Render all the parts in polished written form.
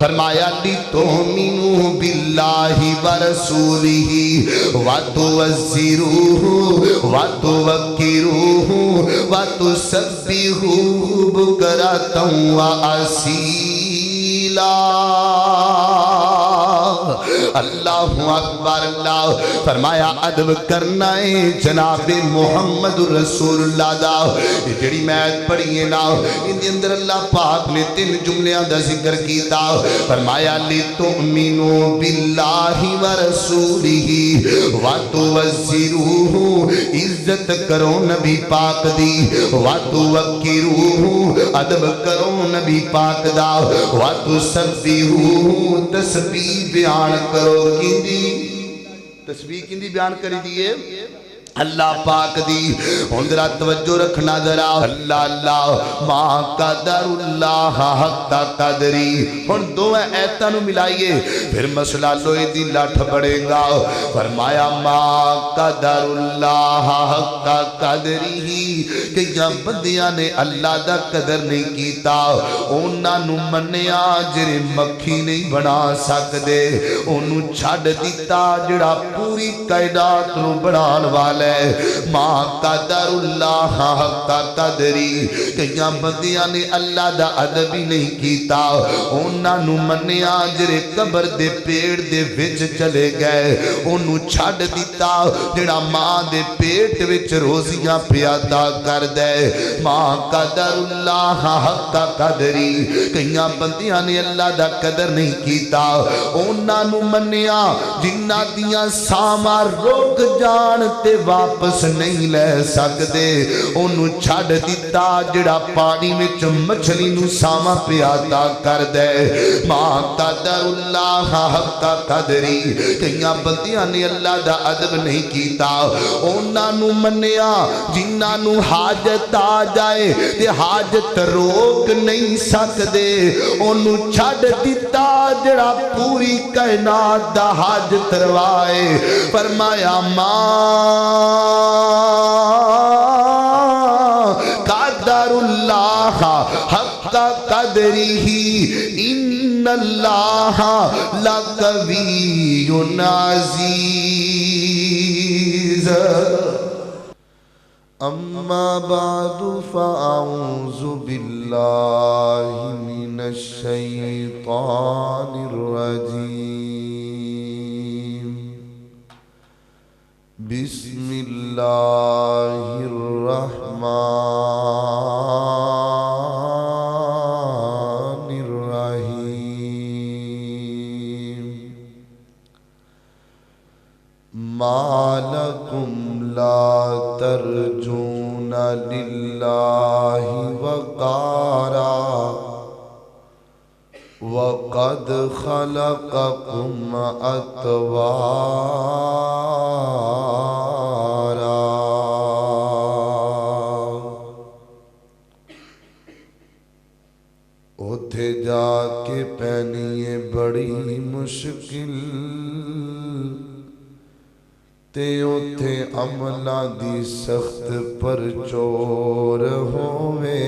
فرمایا لِتُؤْمِنُوا بِاللَّهِ وَرَسُولِهِ وَتُعَزِّرُوهُ وَتُوَقِّرُوهُ وَتُسَبِّحُوهُ بُكْرَةً وَأَصِيلًا۔ اللہ اکبر۔ اللہ فرمایا ادب کرنا ہے جناب محمد رسول اللہ دا۔ یہ جڑی میں پڑھی ہے نا ان دے اندر اللہ پاک نے 3 جملیاں دا ذکر کیتا۔ فرمایا لِتُؤْمِنُوا بِاللَّهِ وَرَسُولِهِ وَتُعَزِّرُوهُ، عزت کرو نبی پاک دی، وَتُوَقِّرُوهُ، ادب کرو نبی پاک دا، وَتُسَبِّحُوهُ، تسبیح بیان کرو کیندی، تسبیح کیندی بیان کری دیئے اللہ پاک دی۔ اندرہ توجہ رکھنا ذرا، اللہ اللہ ما قدر اللہ حق قدری۔ اور دو ایتانو ملائیے پھر مسئلہ لوئی دی لٹھ بڑھے گا۔ فرمایا ما قدر اللہ حق قدری، کہ جب بندیاں نے اللہ دا قدر نہیں کیتا اونا نو منیا جرے مکھی نہیں بنا سکدے، انو چھڑ دیتا جڑا پوری کائنات نو بنان والا ما قدر اللہ حق قدری، کہ یہاں بندیاں نے اللہ دا ادب ہی نہیں کیتا اونا نو منیا جرے قبر دے پیڑ دے وچ چلے گئے، انو چھڑ دیتا جڑا ماں دے پیٹ وچ روزیاں پیادا کر دے۔ ما قدر اللہ حق قدری، کہ یہاں بندیاں نے اللہ دا قدر نہیں کیتا اونا نو منیا جنہ دیاں ساما روک جانتے واپس نہیں لے سکدے، انو چھڑ دیتا جڑا پانی میں مچھلی نو ساما پیادا کر دے۔ ما قدر اللہ حق قدری، کہ یہاں بندیاں نے اللہ دا ادب نہیں کیتا اونا نو منیا جنہ نو حاجت آ جائے تے حاجت روک نہیں سکدے، انو چھڑ دیتا جڑا پوری کائنات دا حاجت روائے۔ فرمایا قدر اللہ حق قدرہ ان اللہ لقوی عزیز۔ اما بعد فاعوذ باللہ من الشیطان الرجیم، بسم اللہ الرحمن الرحیم۔ ما لکم لا ترجون للہ وقارا وَقَدْ خَلَقَكُمْ أَطْوَارًا۔ اتھے جا کے پہنیے بڑی مشکل تے اتھے عملہ دی سخت پر چور ہوئے،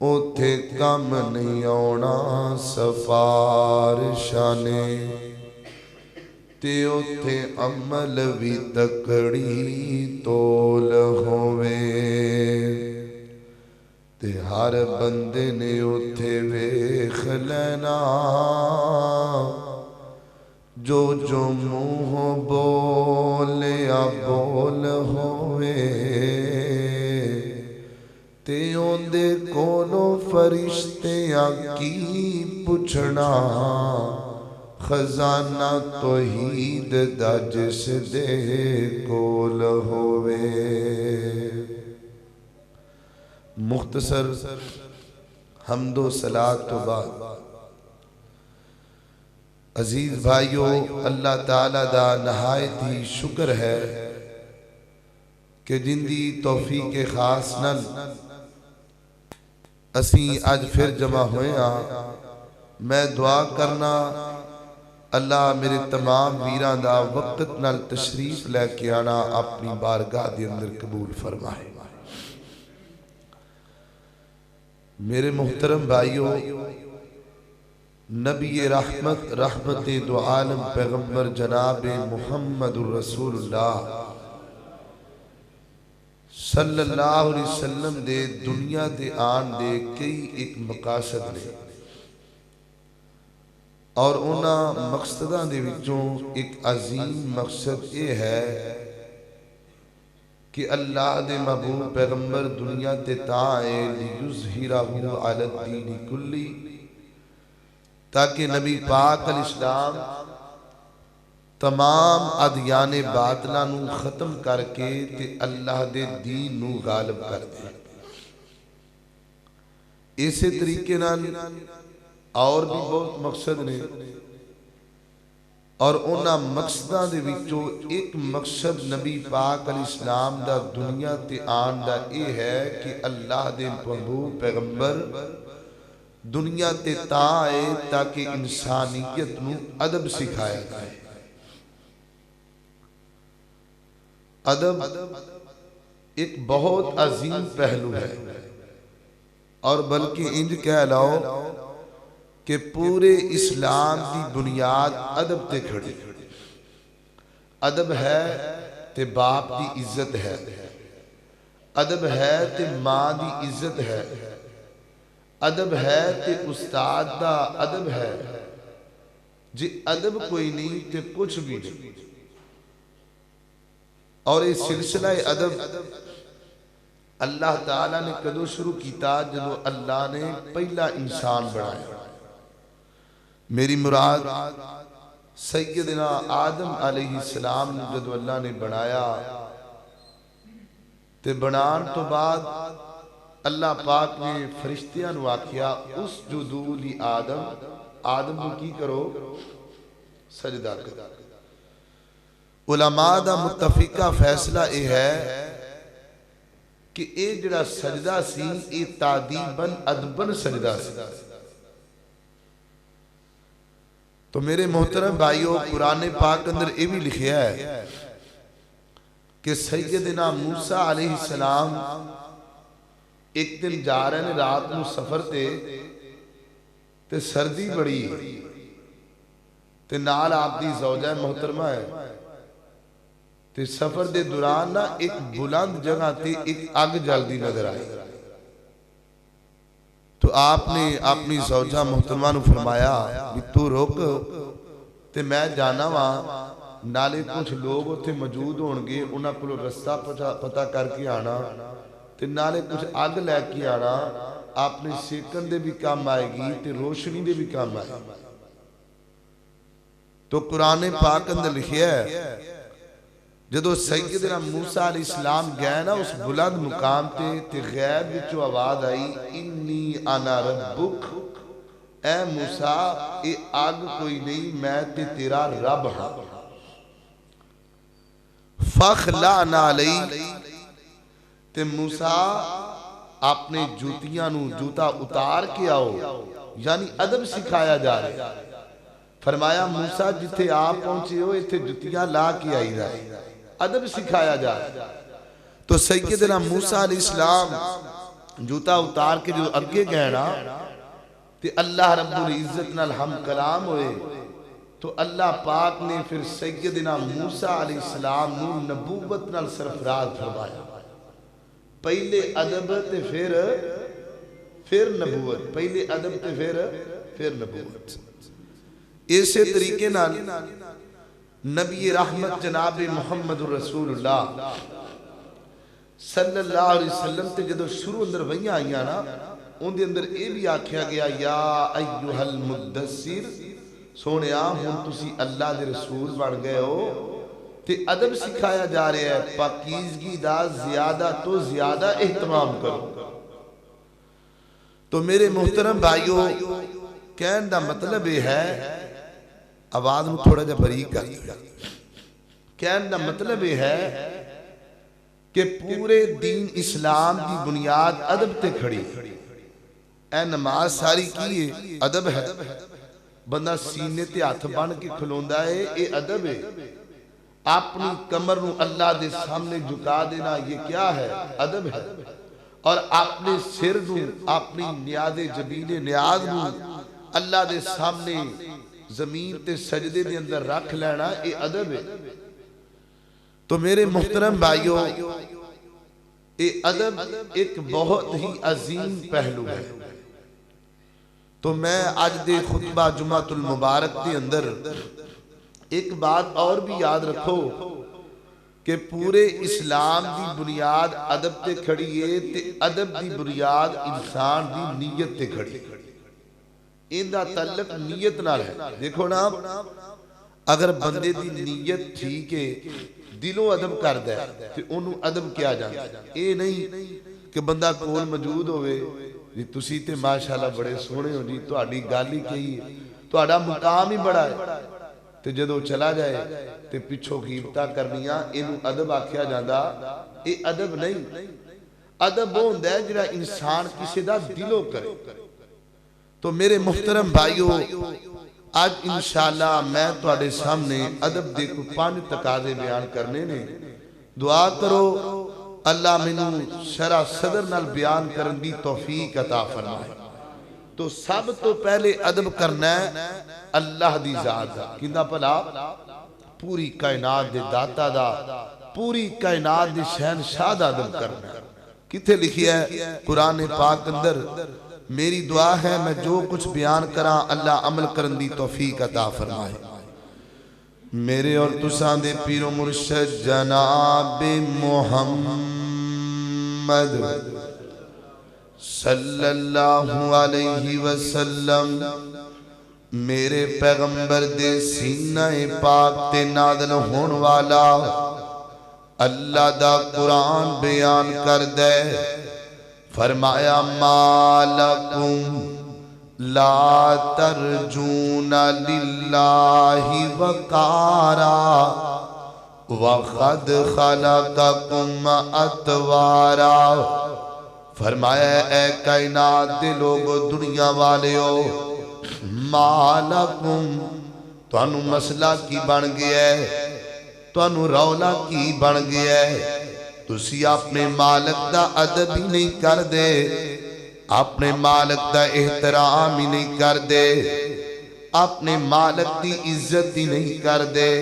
اتھے کم نہیں آنا سفارشانے تے اتھے عمل بھی تکڑی تول ہوئے، تے ہر بندے نے اتھے ویکھ لینا جو جو منہ بولیا بول ہوئے، تے اوندے کولو فرشتیاں کی پچھنا خزانہ توحید دا جس دے کول ہوئے۔ مختصر حمد و صلاۃ تو بعد عزیز بھائیو، اللہ تعالیٰ دا نہایت ہی شکر ہے کہ جن دی توفیق خاص نال اسی آج پھر جمع ہوئے ہاں۔ میں دعا کرنا اللہ میرے تمام ویران دا وقت نال تشریف لے کے آنا اپنی بارگاہ دے اندر قبول فرمائے۔ میرے محترم بھائیوں، نبی رحمت رحمت دو عالم پیغمبر جناب محمد الرسول اللہ صلی اللہ علیہ وسلم دے دنیا دے آن دے کئی ایک مقاصد نے، اور اونا مقصداں دے وچوں ایک عظیم مقصد یہ ہے کہ اللہ دے محبوب پیغمبر دنیا تے تائے لیظہرہ علی الدین کلی، تاکہ نبی پاک علیہ السلام تمام ادیان باطلہ نو ختم کر کے تے اللہ دے دین نو غالب کر دے۔ اسی طریقے نال اور بھی بہت مقصد نے، اور اونا مقصداں دے وچوں ایک مقصد نبی پاک علیہ السلام دا دنیا تے آن دا اے ہے کہ اللہ دے محبوب پیغمبر دنیا تے آئے تاکہ انسانیت نو ادب سکھایا جائے۔ ادب ایک بہت عظیم پہلو ہے، اور بلکہ انج کہہ لاؤ کہ پورے اسلام کی بنیاد ادب تے کھڑی۔ ادب ہے تے باپ دی عزت ہے، ادب ہے تے ماں دی عزت ہے، ادب ہے تے استاد دا ادب ہے۔ جی ادب کوئی نہیں تے کچھ بھی نہیں۔ اور یہ سلسلہ ادب اللہ تعالیٰ نے کدو شروع کیتا جدو اللہ نے پہلا انسان بنایا۔ میری مراد سیدنا آدم علیہ السلام جدو اللہ نے بنایا تے بنان تو بعد اللہ پاک نے فرشتیاں نو آکھیا اس جدو لی آدم کو کی کرو، سجدہ کرو۔ علماء دا متفقہ فیصلہ یہ ہے کہ اے جڑا سجدہ سی اے تعدیباً ادباً سجدہ سی۔ تو میرے محترم بھائیوں، قرآن پاک اندر یہ بھی لکھیا ہے کہ سیدنا موسیٰ علیہ السلام ایک دن جا رہے ہیں رات میں سفر تے سردی بڑی تے نال آپ دی زوجہ محترمہ ہے تے سفر دے دوران نا ایک بلند جگہ تے ایک آگ جلدی نظر آئی۔ تو آپ نے اپنی زوجہ محترمہ نو فرمایا بھی تو روک تے میں جانا وہاں، نالے کچھ لوگ اتھے موجود ہونگے، انہاں کو رستہ پتہ کر کے آنا تے نالے کچھ آگ لے کے آنا، آپ نے سیکن دے بھی کام آئے گی تے روشنی دے بھی کام آئے گی۔ تو قرآن پاک اندر لکھیا ہے جدو سیدنا موسیٰ علیہ السلام گئے نا اس بلند مقام تے غیب وچوں آواز آئی انی انا ربک، اے موسیٰ اے آگ کوئی نہیں، میں تے تیرا رب ہاں، فخلعنا علی۔ تے موسیٰ اپنے جوتیاں نو جوتا اتار کے آؤ، یعنی ادب سکھایا جا رہے۔ فرمایا موسیٰ جتھے آپ پہنچے ہو اتھے جوتیاں لا کے آئی رہے، ادب سکھایا جا رہا۔ تو سیدنا موسیٰ علیہ السلام جوتا اتار کے جو اگے گئے نا تے اللہ رب العزت نال ہم کلام ہوئے، تو اللہ پاک نے پھر سیدنا موسیٰ علیہ السلام نو نبوت نال سرفراز فرمایا۔ پہلے ادب تے پھر نبوت، پہلے ادب تے پھر نبوت۔ اسی طریقے نال نبی رحمت جناب محمد الرسول اللہ صلی اللہ علیہ وسلم تے جدو شروع اندر وہیاں آئیاں نا ان دے اندر اے بھی آکھیا گیا یا ایوہ المدثر، سونیا ہم تسی اللہ دے رسول بن گئے ہو تے ادب سکھایا جا رہے ہے، پاکیزگی دا زیادہ تو زیادہ اہتمام کرو۔ تو میرے محترم بھائیوں، کہن دا مطلب یہ ہے، آواز میں تھوڑا جا بریک کر دیا، کہن دا مطلب یہ ہے کہ پورے دین اسلام کی بنیاد ادب تے کھڑی۔ اے نماز ساری کی ادب ہے، بندہ سینے تے ہاتھ بن کے کھلوندا ہے، اے ادب ہے۔ اپنی کمر نو اللہ دے سامنے جھکا دینا یہ کیا ہے؟ ادب ہے۔ اور اپنے سر نو اپنی نیاز جبین نیاز نو اللہ دے سامنے زمین تے سجدے دے اندر رکھ لینا اے ادب ہے۔ تو میرے محترم بھائیو، اے ادب ایک بہت ہی عظیم پہلو ہے۔ تو میں آج دے خطبہ جمعۃ المبارک دے اندر ایک بات اور بھی یاد رکھو کہ پورے اسلام دی بنیاد ادب تے کھڑی ہے تے ادب دی بنیاد انسان دی نیت تے کھڑی ہے۔ ان دا تعلق نیت نال ہے۔ دیکھو نا، اگر بندے دی نیت ٹھیک ہے، دلوں ادب کر دے تے انہوں ادب کیا جاتا ہے۔ اے نہیں کہ بندہ کول موجود ہوئے جی تسی تے ماشاءاللہ بڑے سونے ہو جی تہاڈی گل ہی کہی ہے، تہاڈا مقام ہی بڑا ہے، تے جدوں چلا جائے تے پچھوں غیبتاں کرنیاں اینوں ادب آکھیا جاندا۔ اے ادب نہیں، ادب وہ ہوندا ہے جڑا انسان کسی دا دلوں کرے۔ تو میرے محترم بھائیو، آج انشاءاللہ میں تہاڈے سامنے ادب دے کوئی 5 تقاضے بیان کرنے نے۔ دعا کرو اللہ مینوں شرح صدر نال بیان کرن دی توفیق عطا فرمائے۔ تو سب تو پہلے ادب کرنا ہے اللہ دی ذات دا، کیندا بھلا؟ پوری کائنات دے داتا دا، پوری کائنات دے شہنشاہ دا ادب کرنا ہے۔ کتھے لکھیا ہے قرآن پاک اندر؟ میری دعا ہے میں جو کچھ بیان کراں اللہ عمل کرن دی توفیق عطا فرمائے۔ میرے اور تساں دے پیر و مرشد جناب محمد صلی اللہ علیہ وسلم میرے پیغمبر دے سینہ پاک تے نازل ہون والا اللہ دا قرآن بیان کر دے۔ فرمایا مالکم لا ترجون للہ وقارا وقد خلقکم اتوارا۔ فرمایا اے کائنات دے لوگو، دنیا والے ہو، مالکم تانوں مسئلہ کی بن گیا ہے، تانوں رولا کی بن گیا ہے، تسی اپنے مالک دا ادب ہی نہیں کر دے، اپنے مالک دا احترام ہی نہیں کر دے، اپنے مالک دی عزت ہی نہیں کر دے۔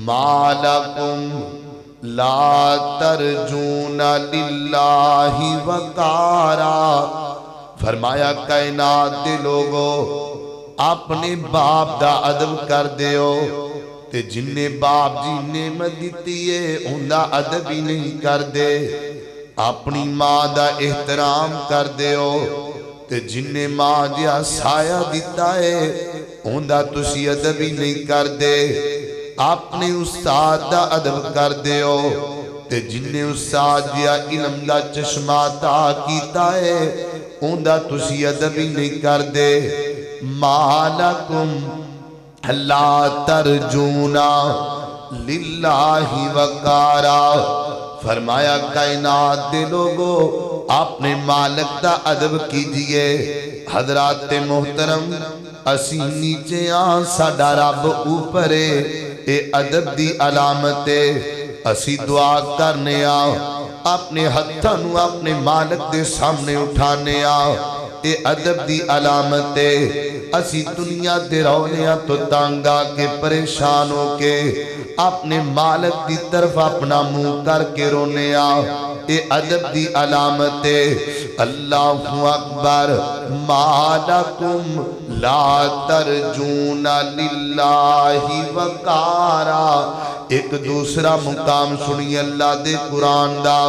مالکم لا ترجون للہ وقارا۔ فرمایا کائنات دے لوگو، اپنے باپ دا ادب کر دیو، تے جننے باپ جی نعمت دیتی ہے ان دا ادب ہی نہیں کر دے، اپنی ماں دا احترام کر دیو، تے جننے ماں جیا سایہ دیتا ہے ان دا تسی ادب ہی نہیں کر دے، اپنے استاد دا ادب کر دیو، تے جننے استاد جیا علم دا چشمہ عطا کیتا ہے ان دا تسی ادب ہی نہیں کر دے۔ مالکم لا ترجونا للہ وقارا۔ فرمایا کائنات دے لوگو، اپنے مالک دا ادب کیجئے۔ حضرات محترم، اسی نیچے آن ساڈا رب اوپرے، اے ادب دی علامت ہے۔ اسی دعا کرنے آ، اپنے ہتھانوں اپنے مالک دے سامنے اٹھانے آ، اے ادب دی علامت ہے۔ اسی دنیا دے رونیاں تو تانگا کے پریشان ہو کے اپنے مالک دی طرف اپنا منہ کر کے رونے آ، اے ادب دی علامت ہے۔ اللہ اکبر۔ مالکم لا ترجون للہ وقارا۔ ایک دوسرا مقام سنی اللہ دے قرآن دا،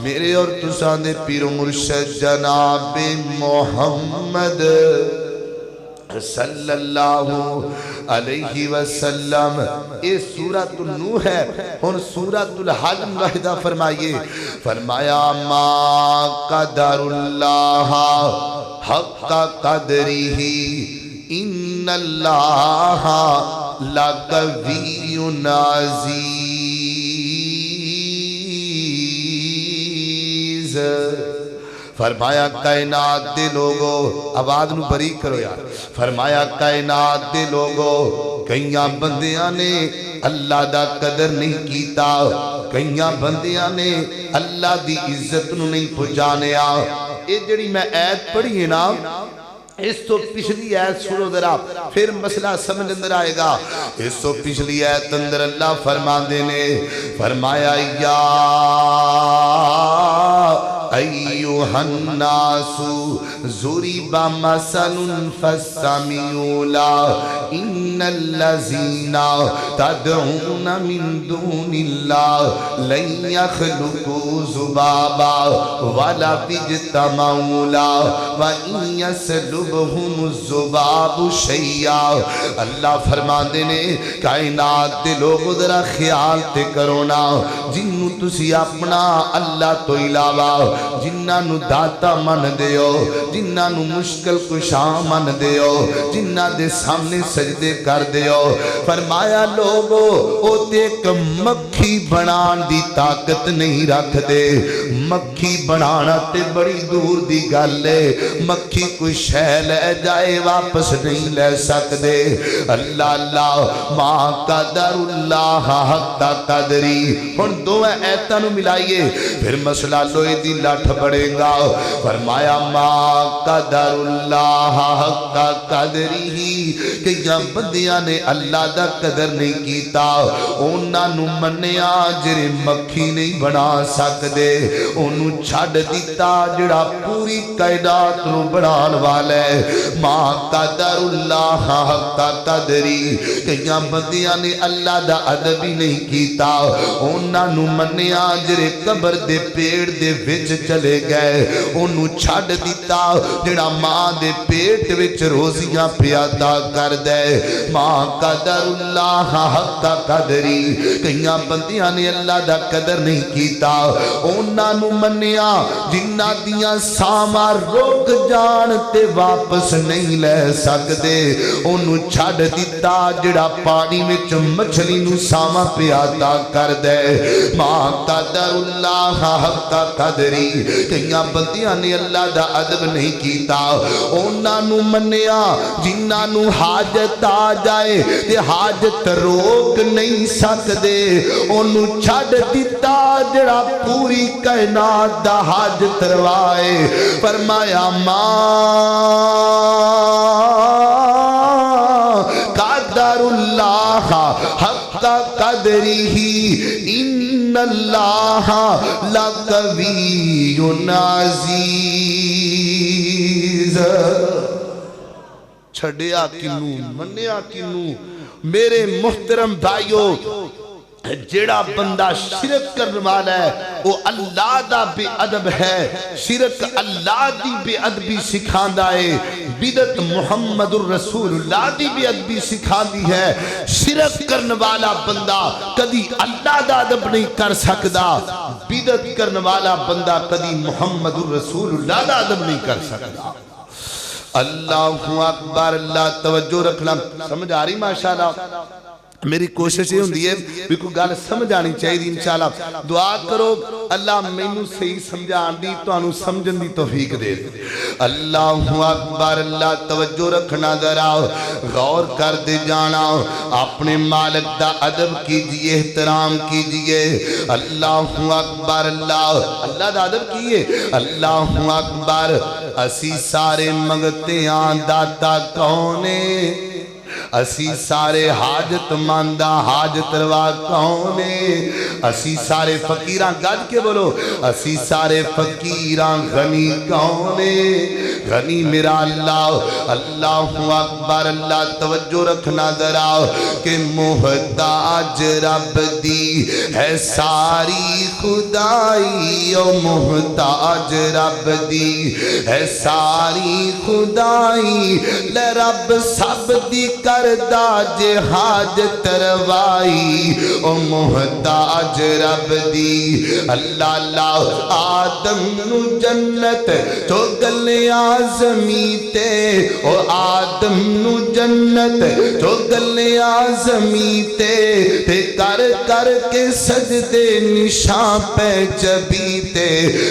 میرے اور تساں دے پیر و مرشد جناب محمد صلی اللہ علیہ وسلم۔ اے سورۃ النوح ہے۔ اور سورۃ الحج ملاحظہ فرمائیے، فرمایا ما قدر اللہ حق قدرہ ان اللہ لقوی عزیز۔ فرمایا کائنات دے لوگو، آواز نو بری کرو یار، فرمایا کائنات دے لوگو، کئیاں بندیاں نے اللہ دا قدر نہیں کیتا، کئیاں بندیاں نے اللہ دی عزت نو نہیں پہچانیا. اے جڑی میں ایت پڑھی ہے نا اس تو پچھلی ایت سنو ذرا پھر مسئلہ سمجھ اندر آئے گا. اس تو پچھلی ایت اندر اللہ فرماندے نے فرمایا یا ایوہ الناس ضرب مثل فاستمعوا له ان الذین تدعون من دون اللہ لن يخلقوا ذبابا ولو اجتمعوا له وان يسلبهم الذباب شیئا. اللہ فرماندے نے کائنات دے لوگ ذرا خیال تے کرو نا جنوں تسی اپنا اللہ تو علاوہ جنہاں نو داتا من دیو جنہاں نو مشکل کشا من دیو جنہاں دے سامنے سجدے کر دیو فرمایا لوگو او تے ایک مکھی بنان دی طاقت نہیں رکھ دے. مکھی بنانا تے بڑی دور دی گل ہے. مکھی کوئی شے لے جائے واپس نہیں لے سکدے. اللہ اللہ ما قدر اللہ حق قدری. ہن دو ایتاں نو ملائیے پھر مسئلہ لوہے دی لٹھ بڑھے گا. فرمایا ما قدر اللہ حق قدری ہی کہ یا بندیاں نے اللہ دا قدر نہیں کیتا اونا نو منیا جڑے مکھی نہیں بنا سکدے انہوں چھڑ دیتا جڑا پوری کائنات نو بنان والا ہے. ما قدر اللہ حق قدری کہ یا بندیاں نے اللہ دا ادب ہی نہیں کیتا اونا نو منیا جڑے قبر دے پیڑ دے وچ چلے گئے انہوں چھڑ دیتا جڑا ماں دے پیٹ وچ روزیاں پیادا کر دے. ما قدر اللہ حق قدری کئیاں بندیاں نے اللہ دا قدر نہیں کیتا اونا نو منیا جنہ دیاں ساما روک جان تے واپس نہیں لے سکدے انہوں چھڑ دیتا جڑا پانی وچ مچھلی نو ساما پیادا کر دے. ما قدر اللہ حق قدری کئیاں بندیاں نے اللہ دا ادب نہیں کیتا اونا نو منیا جنہ نو حاجت آ جائے تے حاجت روک نہیں سکدے انہوں چھڑ دیتا جڑا پوری کائنات دا حاجت روائے. فرمایا ما قدر اللہ حق قدری ان اللہ لقوی عزیز. چھڑیا کنوں منیا کنوں میرے محترم بھائیو جڑا بندہ شرک کرنے والا ہے وہ اللہ دا بے ادب ہے. شرک اللہ دی بے ادبی سکھاندا ہے. بدعت محمد الرسول اللہ دی بے ادبی سکھاندی ہے. شرک کرنے والا بندہ کدی اللہ دا ادب نہیں کر سکدا. بدعت کرنے والا بندہ کدی محمد الرسول اللہ دا ادب نہیں کر سکدا. اللہ اکبر. اللہ توجہ رکھنا. سمجھ آ رہی ماشاءاللہ. میری کوشش یہ ہوندی ہے بھی کوئی گل سمجھ آنی چاہیے. انشاءاللہ دعا کرو اللہ مینوں صحیح سمجھان دی تانوں سمجھن دی توفیق دے. اللہ اکبر. اللہ توجہ رکھنا ذرا غور کر دے جانا. اپنے مالک دا ادب کیجئے احترام کیجئے. اللہ اکبر. اللہ دا ادب کیے. اللہ اکبر. اسی سارے منگتے آن داتا کونے اسی سارے حاجت ماندہ حاجت روا کونے. اسی سارے فقیران گاج کے بولو اسی سارے فقیران غنی کونے. غنی میرا اللہ. اللہ اکبر. اللہ توجہ رکھنا ذرا کہ محتاج رب دی ہے ساری خدائی. او محتاج رب دی ہے ساری خدائی. لے رب سب دی کردہ جے حاجت روائی. او محتاج رب دی. اللہ اللہ آدم نو جنت تو گلیاں زمیتے. او آدم نو جنت تو گلیاں زمیتے تے کر کر کے سجدے نشان پہ جبیتے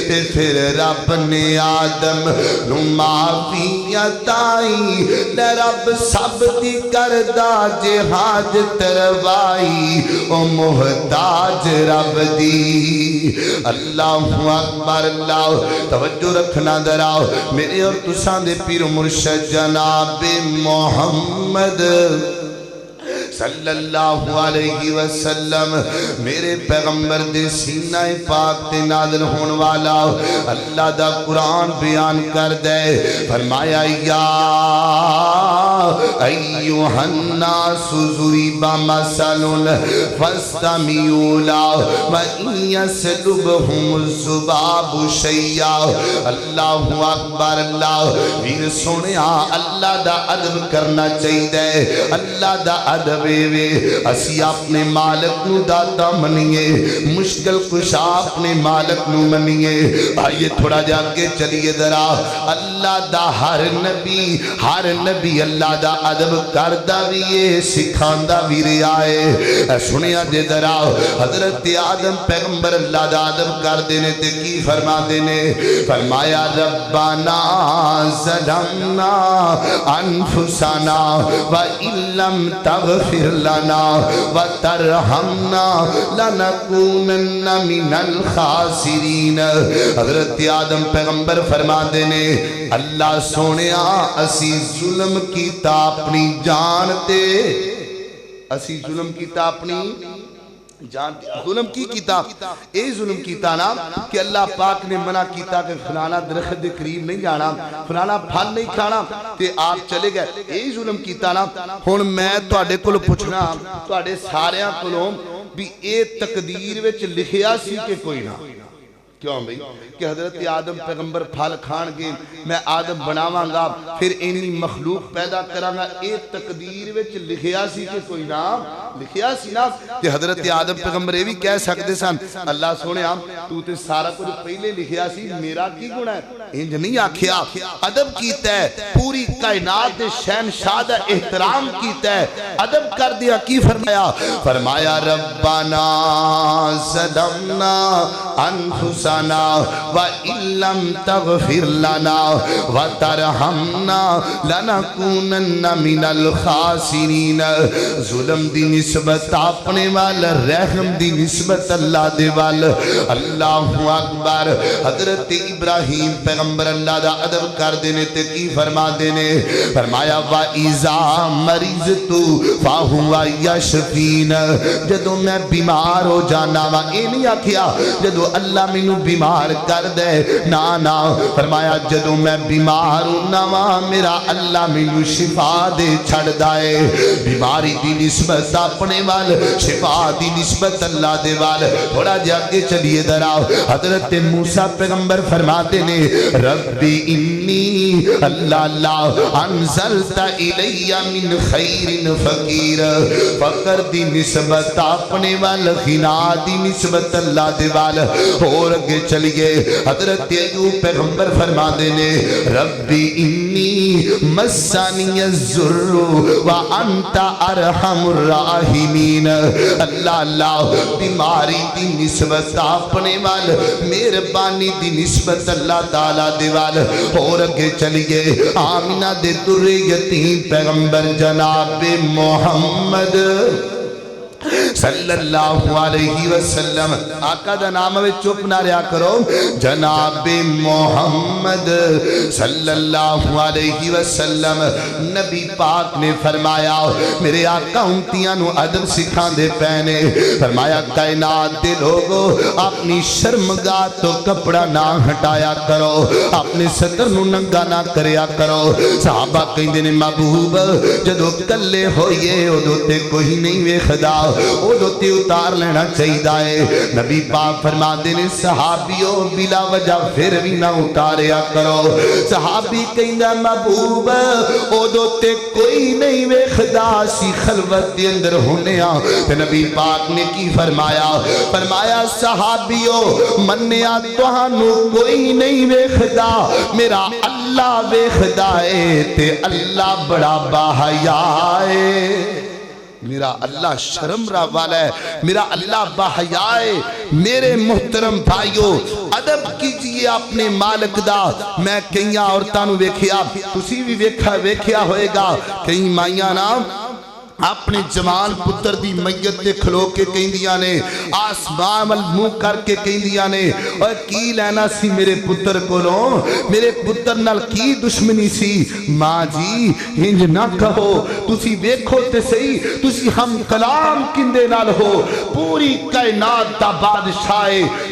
تے پھر رب نے آدم نو معافی عطائی تے رب سب دی کردہ جے حاجت روائی او محتاج رب دی اللہ اکبر اللہ توجہ رکھنا دراؤ میرے اور تسان دے پیر مرشد جناب محمد صلی اللہ علیہ وسلم میرے پیغمبر دے سینہ پاک تے نازل ہون والا اللہ دا قرآن بیان کر دے فرمایا یا ایوہ الناس ضریب مثل فاستمعوا لہ وَإِن يَسْلُبْهُمُ الذُّبَابُ شَيْئًا اللہ اکبر اللہ ویر سونیا اللہ دا ادب کرنا چاہیے اللہ دا ادب اسی اپنے مالک نو داتا منیے مشکل کشا اپنے مالک نو منیے آئیے تھوڑا جا کے چلیے درا اللہ دا ہر نبی اللہ دا ادب کردہ ویے سکھاندہ ویرے آئے سنیا دے درا حضرت آدم پیغمبر اللہ دا ادب کر دینے تے کی فرما دینے فرمایا ربنا ظلمنا انفسنا وَإِن لَمْ تَغْفِرْ لنا وترحمنا لنکونن من الخاسرین حضرت آدم پیغمبر فرما دینے اللہ سونیا اسی ظلم کیتا اپنی جانتے اسی ظلم کیتا اپنی جانتے ظلم کی کیتا اے ظلم کیتا نا کہ اللہ پاک نے منع کیتا کہ فلانا درخت قریب نہیں جانا فلانا پھل نہیں کھانا تے آپ چلے گئے اے ظلم کیتا نا ہن میں تواڈے کول پوچھنا تواڈے ساریاں کولوں بھی اے تقدیر وچ لکھیا سی کہ کوئی نہ کیوں بھئی کہ حضرت آدم پیغمبر پھل کھان گے میں آدم بناواں گا پھر اینی مخلوق پیدا کراں گا اے تقدیر وچ لکھیا سی کہ کوئی نہ لکھیا سی نا کہ حضرت آدم پیغمبر یہ بھی کہہ سکتے سن اللہ سونے تو تے سارا کچھ پہلے لکھیا سی میرا کی گناہ ہے انج نہیں آکھیا ادب کیتا ہے پوری کائنات دے شہنشاہ دا احترام کیتا ہے ادب کر دیا کی فرمایا ربنا ظلمنا انفسنا وَإِن لَمْ تَغْفِرْ لَنَا وَتَرْحَمْنَا لَنَكُونَنَّ مِنَ الْخَاسِرِينَ ظلم دی نسبت اپنے وال رحم دی نسبت اللہ دے وال اللہ اکبر حضرت ابراہیم پیغمبر اللہ دا ادب کر دینے تے کی فرما دینے فرمایا وَإِذَا مَرِضْتُ فَهُوَ يَشْفِينَ جدو میں بیمار ہو جانا وا اے نہیں آکھیا جدو اللہ مینوں بیمار کر دے نا فرمایا جدو میں بیمار ہوں نا میرا اللہ مینوں شفا دے چھڑ دائے بیماری دی نسبت اپنے وال شفا دی نسبت اللہ دے وال تھوڑا جا کے چلیے دراؤ حضرت موسیٰ پیغمبر فرماتے نے ربی انی اللہ انزلت الی من خیر فقیر فقر دی نسبت اپنے وال غنا دی نسبت اللہ دے وال اور اگے چلیے حضرت ایوب پیغمبر فرما دینے ربی انی مسانی الضر وانت ارحم الراحمین اللہ بیماری دی نسبت اپنے وال مہربانی دی نسبت اللہ تعالی دے وال اور اگے چلیے آمینہ دے در یتیم پیغمبر جناب محمد صلی اللہ علیہ وسلم آقا دا نام میں چپ نہ رہا کرو جناب محمد صلی اللہ علیہ وسلم نبی پاک نے فرمایا میرے آقا امتیاں نو ادب سکھان دے پہنے فرمایا کائنات دے لوگو اپنی شرمگاہ تو کپڑا نہ ہٹایا کرو اپنے ستر نو ننگا نہ کریا کرو صحابہ کہیں دینے محبوب جدو کلے ہوئے ادو تے کوئی نہیں وے خدا او دوتی اتار لینا چاہیے نبی پاک فرما دینے صحابیوں بلا وجہ پھر بھی نہ اتاریا کرو صحابی کہندہ محبوب او دوتے کوئی نہیں وے خدا سی خلوت دی اندر ہونے تے نبی پاک نے کی فرمایا صحابیوں منیا توہانو کوئی نہیں وے خدا میرا اللہ وے خدا تے اللہ بڑا باحیا ہے میرا اللہ شرم والا ہے، میرا اللہ باحیا ہے۔ میرے محترم بھائیو ادب کیجئے اپنے مالک دا۔ میں کئی عورتاں نوں ویکھیا، تسی بھی ویکھیا ہوئے گا، کئی مائیاں نا اپنے جوان پتر دی میت تے کھلو کے کہندیاں نے، آسمان ول منہ کر کے کہندیاں نے، اور کی لینا سی میرے پتر کولوں، میرے پتر نال کی دشمنی سی؟ ماں جی انج نہ کہو، تسی ویکھو تے صحیح، تسی ہم کلام کندے نال ہو، پوری کائنات دا بادشاہ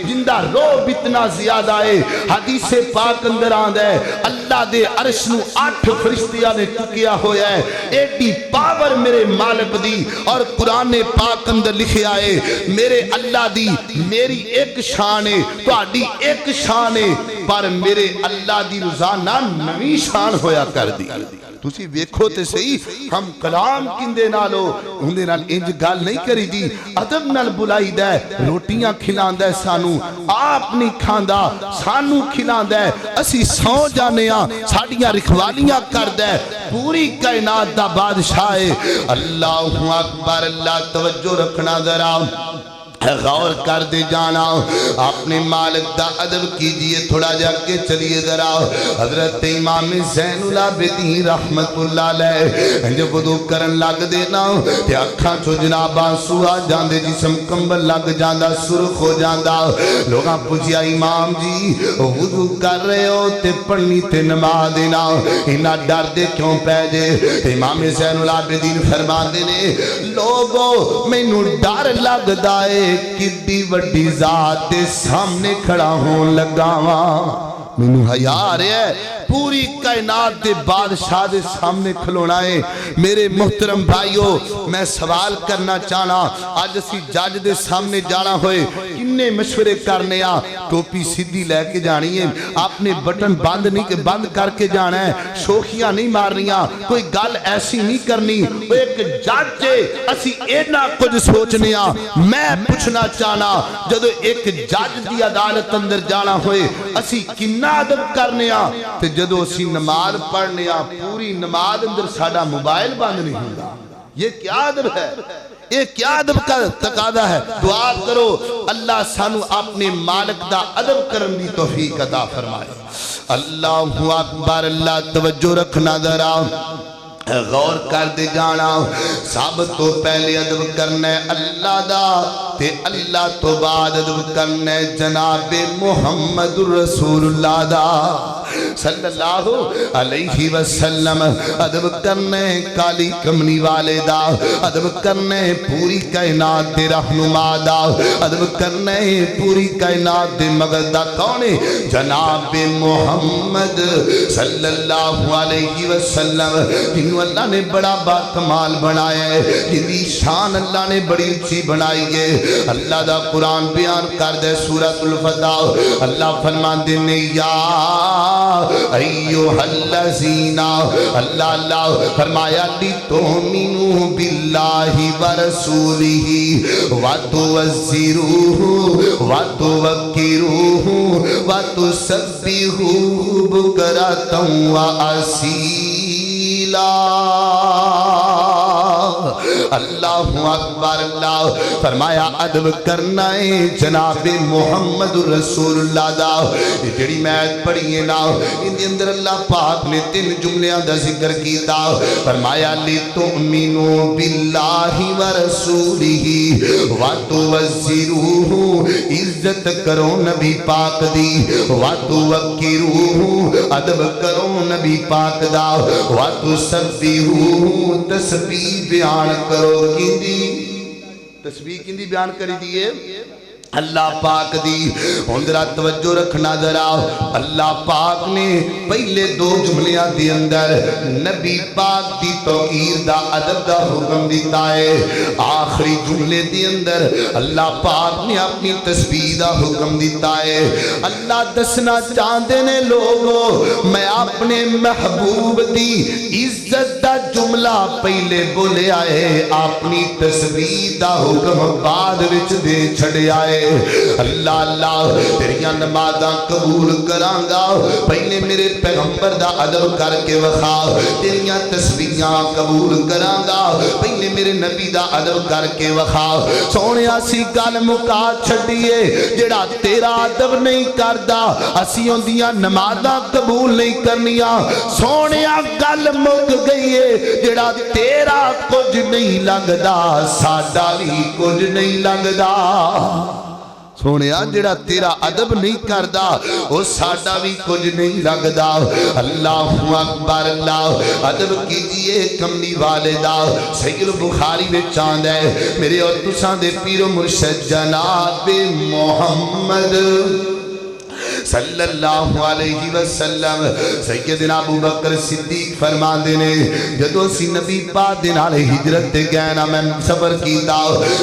جندہ روب اتنا زیادہ ہے۔ حدیث پاک اندر آندا ہے اللہ دے عرش نو 8 فرشتیاں نے چکیا ہویا ہے، ایڈی پاور میرے مالک دی۔ اور قرآن پاک اندر لکھیا ہے میرے اللہ دی میری ایک شان ہے، تہاڈی ایک شان ہے، پر میرے اللہ دی روزانہ نویں شان ہویا کر دی۔ تسی ویکھو تے صحیح ہم کلام کندے نالو اندے نال انج گل نہیں کری دی، ادب نال بلائی دے، روٹیاں کھلاندا ہے سانو، آپ نہیں کھاندا سانو کھلاندا ہے، اسی سو جانے ہاں ساڈیاں رکھوالیاں کردا ہے، پوری کائنات دا بادشاہ ہے۔ اللہ اکبر، اللہ توجہ رکھنا ذرا، غور کر دے جانا، اپنے مالک دا ادب کیجئے۔ تھوڑا جا کے چلیے ذرا، حضرت امام زین العابدین رحمت اللہ علیہ جب وضو کرن لگ دینا تے اکھاں چوں جناب آنسو آ جاندے، جسم کمبل لگ جاندا، سرخ ہو جاندا۔ لوگاں پوچھیا امام جی وضو کر رہے ہو تے پڑھنی تے نماز دینا، انہاں ڈر دے کیوں پے جے؟ امام زین العابدین فرماندے نے لوگو مینوں ڈر لگدا ہے کدی وڈی ذات دے سامنے کھڑا ہون لگا واں، مینوں حیا آ رہا ہے پوری کائنات دے بادشاہ دے سامنے کھلونا ہے۔ میرے محترم بھائیو میں سوال کرنا چاہنا، آج اسی جج دے سامنے جانا ہوئے کنے مشورے کرنے آ، ٹوپی سیدھی لے کے جانی ہے، آپ نے بٹن بند کر کے جانا ہے، شوخیاں نہیں مارنیاں، کوئی گل ایسی نہیں کرنی۔ ایک جج ہے اسی اینا کچھ سوچنے آ، میں پوچھنا چاہنا جدو ایک جج دی عدالت اندر جانا ہوئے اسی کنا ادب کرنے آ، تے جدو اسی نماز پڑھنے آ پوری نماز اندر ساڑا موبائل بند نہیں ہوگا۔ یہ کیا ادب ہے؟ یہ کیا ادب کا تقاضا ہے؟ دعا کرو اللہ سانو اپنے مالک دا ادب کرن دی توفیق عطا فرمائے۔ اللہ اکبر، اللہ توجہ رکھنا ذرا، غور کر دے جانا، سب تو پہلے ادب کرنا ہے اللہ دا، تے اللہ تو بعد ادب کرنا ہے جناب محمد رسول اللہ دا صلی اللہ علیہ وسلم۔ ادب کرنا ہے کالی کمنی والے دا، ادب کرنا ہے پوری کائنات دے رہنما دا، ادب کرنا ہے پوری کائنات دے مغد دا، کون ہے؟ جناب محمد صلی اللہ علیہ وسلم، جنہوں اللہ نے بڑا باکمال بنایا ہے، جنہی شان اللہ نے بڑی اچھی بنائی ہے۔ اللہ دا قرآن بیان کر دے سورۃ الفتح، اللہ فرمان دینے یا ایوہ الذین، اللہ فرمایا لِتُؤْمِنُوا بِاللَّهِ وَرَسُولِهِ وَتُوَزِّرُوهُ وَتُوَقِّرُوهُ وَتُسَبِّحُوهُ بُكْرَةً وَأَصِيلًا۔ اللہ اکبر، اللہ فرمایا ادب کرنا ہے جناب محمد رسول اللہ دا۔ یہ جڑی میں پڑھیے نا ان دے اندر اللہ پاک نے 3 جملیاں دا ذکر کیتا، فرمایا لِتُؤْمِنُوا بِاللَّهِ وَرَسُولِهِ وَتُوَزِّرُوهُ، عزت کرو نبی پاک دی، وَتُوَقِّرُوهُ، ادب کرو نبی پاک دا، وَتُسَبِّحُوهُ، تسبیح بیان کرو کیندی، تسبیح کیندی بیان کری دیئے اللہ پاک دی۔ اندرہ توجہ رکھنا ذرا، اللہ پاک نے پہلے 2 جملیاں دی اندر نبی پاک دی توقیر دا ادب دا حکم دیتا ہے، آخری جملے دی اندر اللہ پاک نے اپنی تسبیح دا حکم دیتا ہے۔ اللہ دسنا چاہتے نے لوگو میں اپنے محبوب دی عزت دا جملہ پہلے بولے آئے، اپنی تسبیح دا حکم بعد وچ دے چھڑے آئے۔ اللہ تیریاں نمازاں قبول کرانگا پہلے میرے پیغمبر دا ادب کر کے وخا تیریاں تسبیحاں قبول کرانگا پہلے میرے نبی دا ادب کر کے وخا سونے اسی گل مکا چھڈیے جڑا تیرا ادب نہیں کردا اسی اندیاں نمازاں قبول نہیں کرنیاں سونے گل مک گئی ہے جڑا تیرا کچھ نہیں لگدا ساڈا بھی کچھ نہیں لگدا سونے جڑا تیرا ادب نہیں کردا وہ ساڈا بھی کچھ نہیں لگدا اللہ اکبر اللہ ادب کیجئے کملی والدہ صحیح البخاری میں چاند ہے میرے اور تساں دے پیر و مرشد جناب محمد صلی اللہ علیہ وسلم سیدنا ابو بکر صدیق فرمان دینے جدو سی نبی پاک دے نال ہجرت تے گئے نا میں سفر کیتا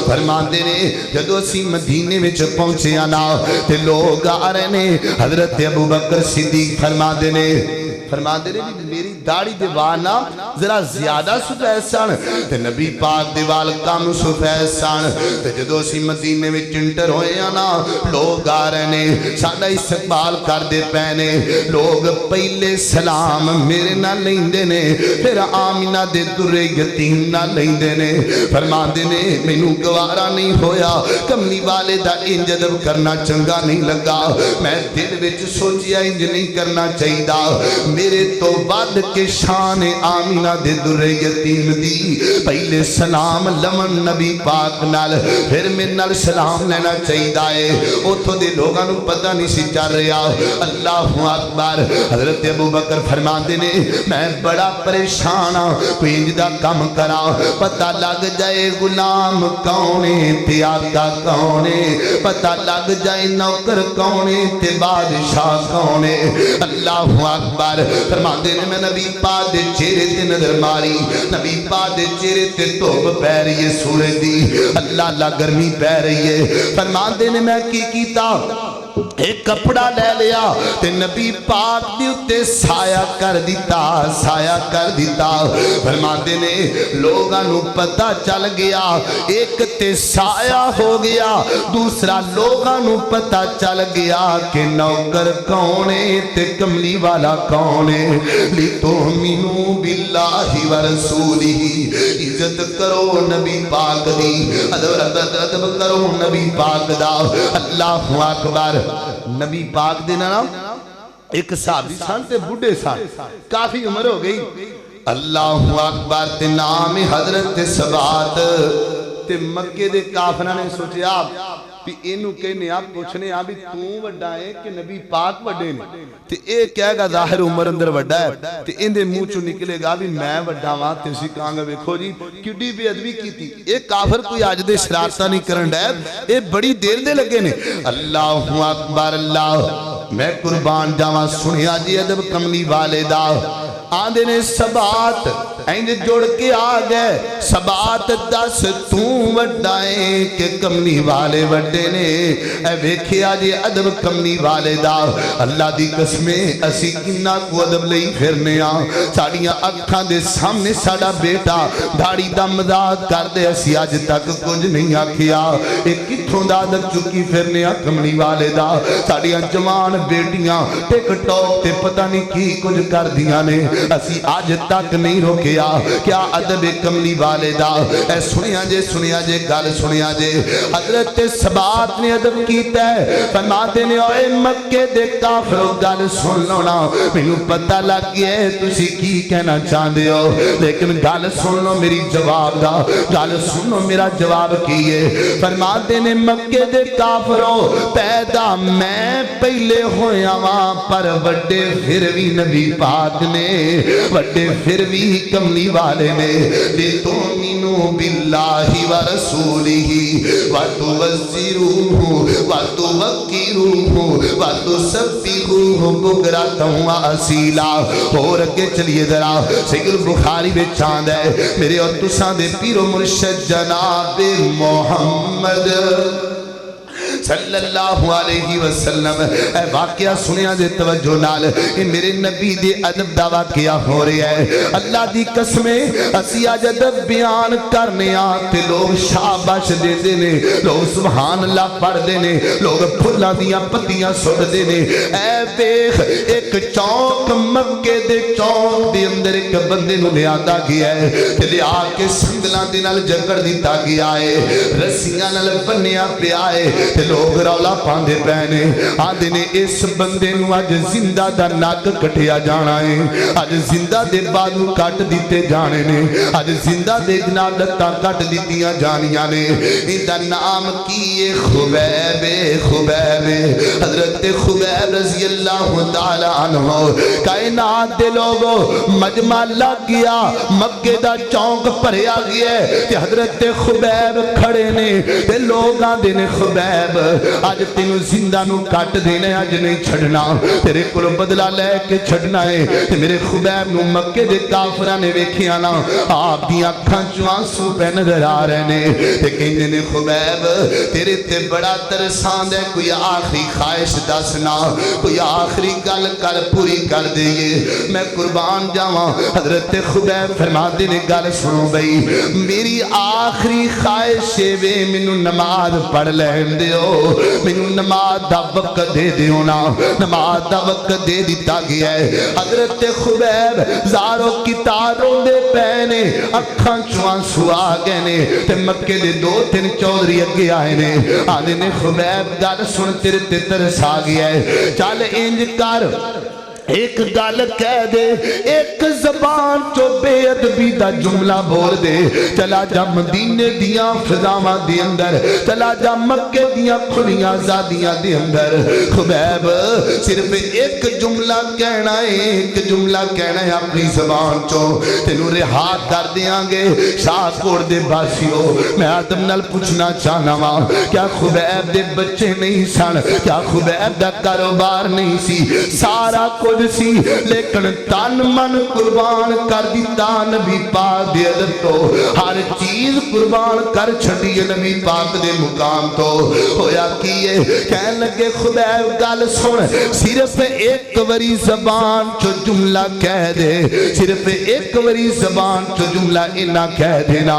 فرمان دینے جدو سی مدینے میں پہنچے آنا تے لوگ آ رہے نے حضرت ابو بکر صدیق فرمان دینے میری داڑھی دیوانا ذرا زیادہ سفید سن تے نبی پاک دیوال کم سفید سن تے جدو سی مدینے میں چنٹر ہوئے آنا لوگ آ رہے نے ساڑھا استقبال کر دے پہنے لوگ پہلے سلام میرے نہ لیندے نے پھر آمینہ دے در یتیم نہ لیندے نے فرمان دے نے مینوں گوارا نہیں ہویا کملی والے دا انج ادب کرنا چنگا نہیں لگا میں دل وچ سوچیا انج نہیں کرنا چاہیے میرے تو بعد کے شان آمینہ دے در یتیم دی پہلے سلام لمن نبی پاک نال پھر میں نال سلام لینا چاہیے اتھو دے لوگاں نو پتہ نہیں سی چل رہا اللہ اکبر حضرت ابو بکر فرماندے نے میں بڑا پریشان ہاں کوئی انج دا کم کرا پتہ لگ جائے غلام کونے تے آقا کونے پتہ لگ جائے نوکر کونے تے بادشاہ کونے اللہ اکبر فرماندے نے میں نبی پاک دے چہرے تے نظر ماری نبی پاک دے چہرے تے دھوپ پہ رہی ہے سورج دی اللہ گرمی پہ رہی ہے فرماندے نے میں کی کیتا ایک کپڑا لے لیا تے نبی پاک دی اتے سایہ کر دیتا فرماندے نے لوگاں نو پتہ چل گیا ایک تے سایہ ہو گیا دوسرا لوگاں نو پتہ چل گیا کہ نوکر کونے تے کملی والا کونے لِتُؤْمِنُوا بِاللَّهِ وَرَسُولِهِ عزت کرو نبی پاک دی ادب کرو نبی پاک دا اللہ اکبر نبی پاک دینا نا ایک صحابی سان تے بڑھے سان کافی عمر ہو گئی اللہ اکبر تے نام حضرت ثبات تے مکے دے کافرہ نے سوچے آپ بھی انہوں کہنے آپ پوچھنے آپ بھی توں وڈا ہے کہ نبی پاک وڈے نے تے اے کہے گا ظاہر عمر اندر وڈا ہے تے ان دے منہ چوں نکلے گا بھی میں وڈا ہاں تے اسی کہاں گا ویکھو جی کیڈی بے ادبی کیتی اے کافر کوئی آج دے شرارتاں نہیں کرن ڈے اے بڑی دیر دے لگے نے اللہ اکبر اللہ میں قربان جاواں سنیا جی ادب کملی والے دا آندے نے ثبات اینج جوڑ کے آ گئے ثبات دس توں وڈائیں کہ کملی والے وڈے نے اے ویکھے آجے ادب کملی والے دا اللہ دی قسمیں اسی کنہ کو ادب لئی پھرنے ساڑیاں اکھاں دے سامنے ساڑا بیٹا دھاڑی دا مزاق کر دے اسی آج تک کچھ نہیں آکھیا ایک کتھوں دا ادب چکی پھرنے کملی والے دا ساڑیاں جوان بیٹیاں ٹک ٹوک تے پتہ نہیں کی کچھ کر دیا نے اسی آج تک نہیں روکیا کیا ادب کملی والے دا اے سنیا جے گل سنیا جے حضرت ثبات نے ادب کیتا ہے فرماتے نے اوے مکے دے کافرو گل سن لو نا مینوں پتہ لگ گیا ہے تسی کی کہنا چاہندے ہو لیکن گل سن لو میری جواب دا گل سن لو میرا جواب کی ہے فرماتے نے مکے دے کافرو پیدا میں پہلے ہویا وہاں پر وڈے پھر بھی نبی پاک نے وڈے پھر بھی کملی والے نے لِتُؤْمِنُوا بِاللَّهِ وَرَسُولِهِ وَتُوَزِّرُوهُ وَتُوَقِّرُوهُ وَتُسَبِّحُوهُ بُكْرَةً وَأَصِيلًا اور اگے چلیے ذرا صحیح البخاری میں چاند ہے میرے اور تساں دے پیر و مرشد جناب محمد صلی اللہ علیہ وسلم اے واقعہ سنیا دے توجہ نال اے میرے نبی دے ادب دا واقعہ ہو رہا ہے اللہ دی قسمیں اسی آج ادب بیان کرنے آتے لوگ شاباش دے دینے لوگ سبحان اللہ پڑھ دینے لوگ پھلا دیاں پتیاں سڑ دینے اے بیخ ایک چوک مکے دے چوک دے اندر ایک بندے نو لے آتا گیا ہے تے لے آکے سنگلان دے نال جگڑ دیتا گیا ہے رسیاں نال بنیا پہ آئے تے لوگ رولا پاندے پہنے آدھے نے اس بندے نو آج زندہ دا ناک کٹیا جانا ہے آج زندہ دے بالو کٹ دیتے جانے نے آج زندہ دے جناب لتا کٹ دیتیاں جانیاں نے اندہ نام کیے خبیب خبیب حضرت خبیب رضی اللہ تعالیٰ عنہ کائنات دے لوگوں مجمع لگ گیا مکے دا چونک پریا گیا کہ حضرت خبیب کھڑے نے تے لوگاں دینے خبیب آج تینوں زندہ نو کٹ دینے آج نہیں چھڑنا تیرے کلو بدلہ لے کے چھڑنا ہے تے میرے خبیب نو مکے دے کافرہ نے ویکھیا نا آپ دیاں کھانچوان سو پہ نظر آ رہے نے تے کہنے نے خبیب تیرے تے بڑا ترساند ہے کوئی آخری خواہش دسنا کوئی آخری گل کر پوری کر دیئے میں قربان جاواں حضرت خبیب فرما دینے گل سنو بھئی میری آخری خواہش وے منو نماز پڑھ لین دیو منو نماز دا وقت دے دیو نا نماز دا وقت دے دیتا گیا ہے حضرت خبیب زارو کی تاروں دے پہنے اکھاں چوان سوا گئے نے تے مکے دے دو تین چودری اگے آئے نے آدھے نے خبیب گل سن تیرے تے ترسا گیا ہے چال انج کر ایک گل کہہ دے ایک زبان چو بے ادبی دا جملہ بول دے چلا جا مدینے دیاں فضاواں دے اندر چلا جا مکے دیاں کھلیاں زادیاں دے اندر خبیب صرف ایک جملہ کہنا ہے ایک جملہ کہنا ہے اپنی زبان چو تینوں رہا کر دیاں گے شاہ کوڑ دے باسیو میں آدم نال پوچھنا چاہنا ماں کیا خبیب دے بچے نہیں سن کیا خبیب دا کاروبار نہیں سی سارا کچھ سی لیکن تن من قربان کر دیتا نبی پاک دے ادب تو ہر چیز قربان کر چھڑیے نبی پاک دے مقام تو ہویا کیے کہنے لگے خبیب گل سن صرف ایک وری زبان چو جملہ کہہ دے صرف ایک وری زبان چو جملہ انہ کہہ دینا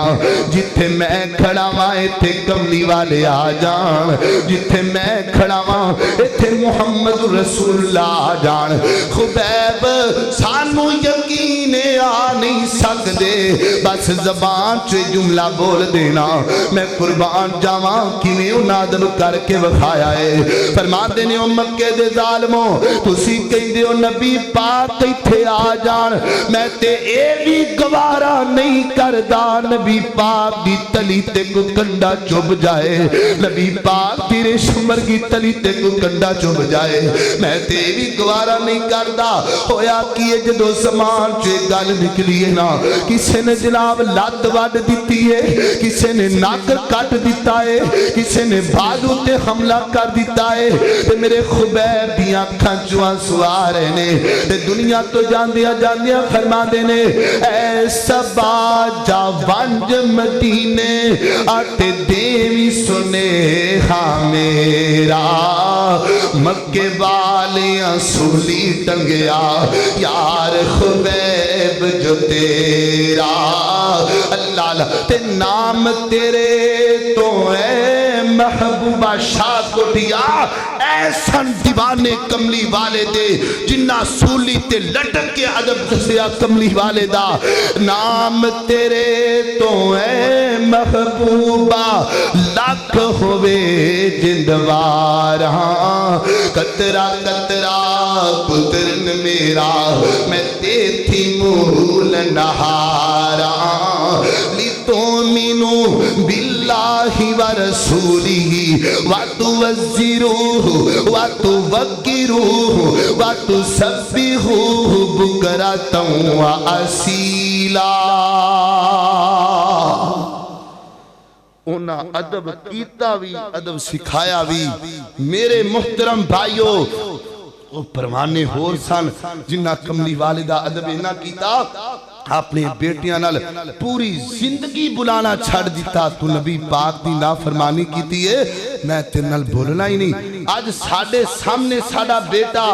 جتھے میں کھڑا مائے تھے کملی والے آ جان جتھے میں کھڑا مائے تھے محمد رسول اللہ آ جان خبیب سانو یقینے آ نہیں سکدے بس زبان چے جملہ بول دینا میں قربان جاواں کیویں انادب کر کے وکھایا ہے فرماتے نے مکے دے ظالموں تسی کہندے ہو نبی پاک ایتھے آ جان میں تے اے وی گوارا نہیں کردا نبی پاک دی تلی تے کو کنڈا چوب جائے نبی پاک دی ریشم ورگی تلی تے کو کنڈا چوب جائے میں تے وی گوارا نہیں کردا ہویا کیے جدو زمان چے گل نکلیے نا کسے نے جناب لات وڈ دیتی ہے کسے نے ناک کٹ دیتا ہے کسے نے بازو تے حملہ کر دیتا ہے تے میرے خبیب دیاں کھنچواں سوا رہے نے تے دنیا تو جاندیا فرما دینے اے سبا جا ونج مدینے آتے دیوی سنے ہاں میرا مکے والیاں سولی ٹنگیا یار خبیب جو تیرا اللہ اللہ تے نام تیرے تو اے محبوبہ شاہ کوٹیا ایسن دیوانے کملی والے دے جنہ سولی تے لٹک کے عدب دسیا کملی والے دا نام تیرے تو اے محبوبہ لاکھ ہوئے جندوار ہاں قطرہ قطرہ پترن میرا میں تیتھی مول نہارا لی تو منو باللہ ورسولی وَتُوَزِّرُوهُ وَتُوَقِّرُوهُ وَتُسَبِّحُوهُ بُكْرَةً وَأَصِيلًا انہاں ادب کیتا بھی ادب سکھایا بھی میرے محترم بھائیو وہ پروانے ہور سن جنہ کملی والدہ ادب نہ کیتا اپنے بیٹیاں نال پوری زندگی بلانا چھڑ دیتا تو نبی پاک دی نافرمانی کیتی ہے میں تیرے نال بولنا ہی نہیں آج ساڑے سامنے ساڑا بیٹا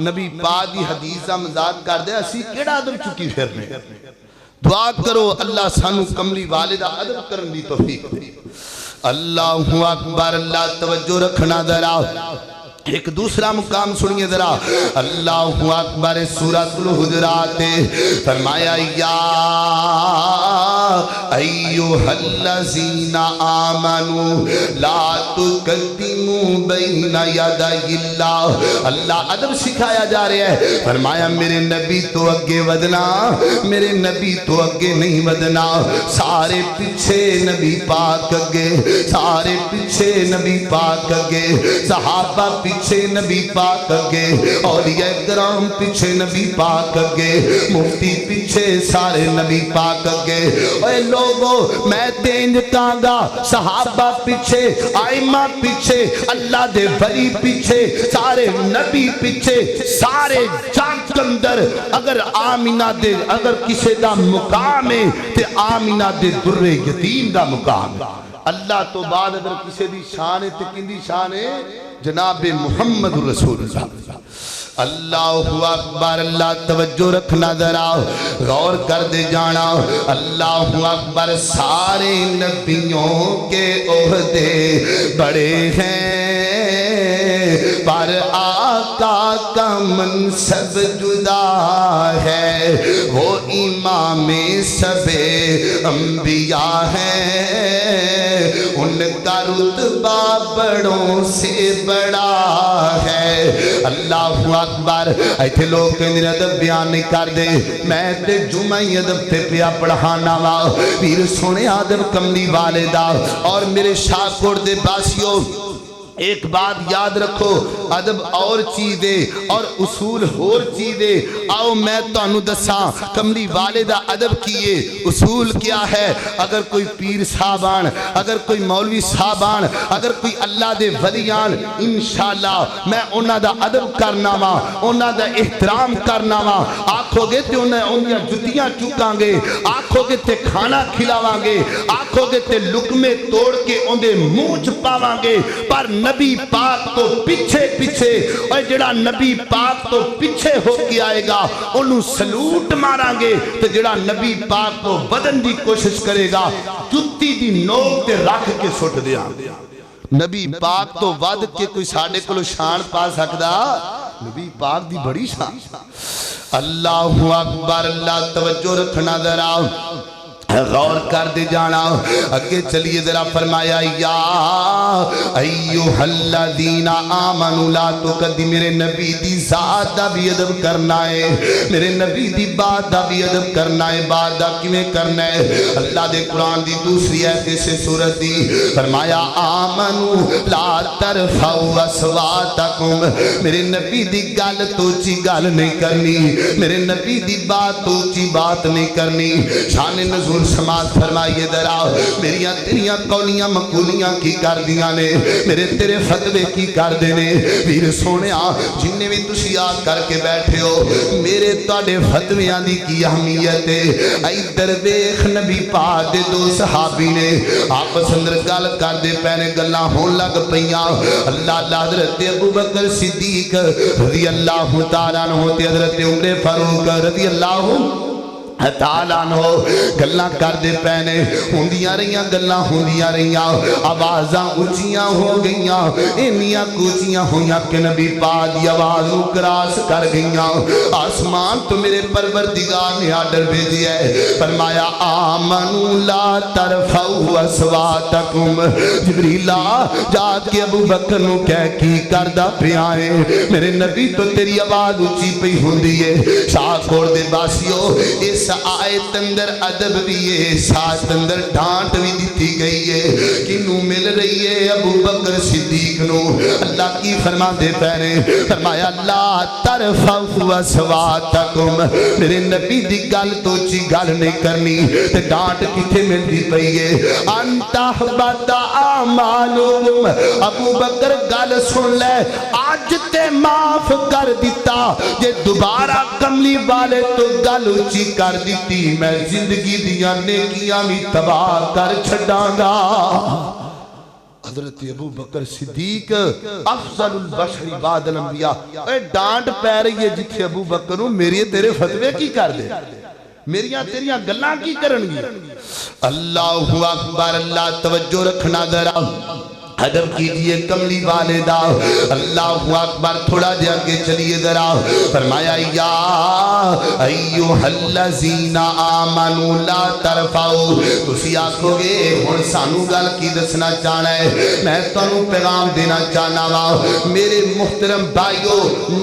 نبی پاک دی حدیث دا مذاق کر دے اسی کیڑا ادب چکی پھرنے دعا کرو اللہ سانو کملی والدہ ادب کرن دی توفیق دے اللہ اکبر اللہ توجہ رکھنا ذرا ایک دوسرا مقام سنیے ذرا اللہ اکبر سورۃ الحجرات فرمایا یا ایھا الذین آمنوا لا تقدموا بین یدی اللہ اللہ ادب سکھایا جا رہا ہے فرمایا میرے نبی تو اگے ودنا میرے نبی تو اگے نہیں ودنا سارے پیچھے نبی پاک اگے سارے پیچھے نبی پاک اگے صحابہ پیچھے نبی پاک اگے اولیاء کرام پیچھے نبی پاک اگے مفتی پیچھے سارے نبی پاک اگے اے لوگو میں تینج کانگا صحابہ پیچھے آئمہ پیچھے اللہ دے ولی پیچھے سارے نبی پیچھے سارے جاگ اندر اگر آمینہ دے اگر کسے دا مقام ہے تے آمینہ دے در یتیم دا مقام ہے اللہ تو بعد اگر کسے دی شان ہے تے کن دی شان ہے جناب محمد رسول اللہ اللہ اکبر اللہ توجہ رکھنا ذرا غور کر دے جانا اللہ اکبر سارے نبیوں کے عہدے بڑے ہیں پر آقا کا منصب جدا ہے وہ امام سب انبیاء ہیں ان کا رتبہ بڑوں سے بڑا ہے اللہ اکبر ایتھے لوگ کہیں ادب بیان نہیں کر دے میں تے جمعی ادب تے پیا پڑھانا وا پیر سونے ادب کملی والدہ اور میرے شاکر دے باسیوں ایک بات یاد رکھو ادب اور چیزیں اور اصول اور چیزیں آؤ میں تو انو دساں کملی والدہ ادب کیے اصول کیا ہے اگر کوئی پیر صاحبان اگر کوئی مولوی صاحبان اگر کوئی اللہ دے ولیان انشاءاللہ میں انہاں دا ادب کرنا وا انہاں دا احترام کرنا وا آکھو گے تے انہاں جتیاں چکاں گے آکھو گے تے کھانا کھلاواں گے آکھو گے تے لقمے توڑ کے اندے منہ چھپاواں گے پر نبی پاک تو پیچھے پیچھے اور جڑا نبی پاک تو پیچھے ہو کے آئے گا انہوں سلوٹ ماران گے تو جڑا نبی پاک کو بدن دی کوشش کرے گا جتی دی نوک تے رکھ کے سٹ دیا نبی پاک تو ود کے کوئی ساڑے کو شان پا سکدا نبی پاک دی بڑی شان اللہ اکبر اللہ توجہ رکھنا ذرا غور کر دے جانا اگے چلیے ذرا فرمایا یا ایھا الذین آمنوا لا تقدموا میرے نبی دی ذات دا بھی ادب کرنا ہے میرے نبی دی بات دا بھی ادب کرنا ہے بات دا کیویں کرنا ہے اللہ دے قرآن دی دوسری آیت سے سورت دی فرمایا آمنوا لا ترفعوا اصواتکم میرے نبی دی گل تو چی گل نہیں کرنی میرے نبی دی بات تو چی بات نہیں کرنی شان نزول سماعت فرمائیے درا میریاں تیریاں قولیاں مقولیاں کی کر دیاں نے میرے تیرے فتوے کی کر دینے ویر سونیا جنہیں بھی تسی یاد کر کے بیٹھے ہو میرے تاڑے فتویاں دی کی اہمیت ہے ای درویخ نبی پاک دے دو صحابی نے آپس اندر گل کر دے پہنے گلاں ہون لگ پئیاں اللہ حضرت ابو بکر صدیق رضی اللہ تعالیٰ عنہ تے حضرت عمر فاروق رضی اللہ تعالیٰ عنہ گلاں کر دے پہنے ہوندیاں رہیاں آوازاں اچھیاں ہو گئیاں انیاں کوچیاں ہویاں کہ نبی پاک دی آواز کراس کر گئیاں آسمان تو میرے پروردگار نے آرڈر بھیجی ہے فرمایا آمنوا لا ترفعوا اصواتکم جبریلا جا کے ابو بکر نو کہہ کی کردہ پیائے میرے نبی تو تیری آواز اچھی پہ ہوندی ہے شاہ کھوڑ دے باسیو اس آیت اندر ادب بھی ہے ساتھ اندر ڈانٹ بھی دیتی گئی ہے کنوں مل رہی ہے ابو بکر صدیق نو اللہ کی فرما دے پہنے فرمایا لا ترفعوا اصواتکم میرے نبی دی گل تو چی گل نہیں کرنی تے ڈانٹ کتھے مل دی پئی ہے انت احبط اعمالکم ابو بکر گل سن لے آج تے معاف کر دیتا جے دوبارہ کملی والے تو گل اچھی کر دیتی میں زندگی دیاں نیکیاں بھی تباہ کر چھڑاں گا۔ حضرت ابو بکر صدیق افضل البشر بعد الانبیاء، اے ڈانٹ پہ رہی ہے جتھے ابو بکر ہوں میری تیرے فتوے کی کر دے، میریاں تیریاں گلاں کی کرن گی۔ اللہ اکبر، اللہ توجہ رکھنا ذرا، ادب کیجئے کملی والدہ، اللہ اکبر، تھوڑا جا کے چلیے ذرا، فرمایا یا ایوہ الذین آمنوا لا ترفعوا، تسی آکھو گے ہن سانو گل کی دسنا چاہنا ہے، میں تانوں پیغام دینا چاہنا وا، میرے محترم بھائیو،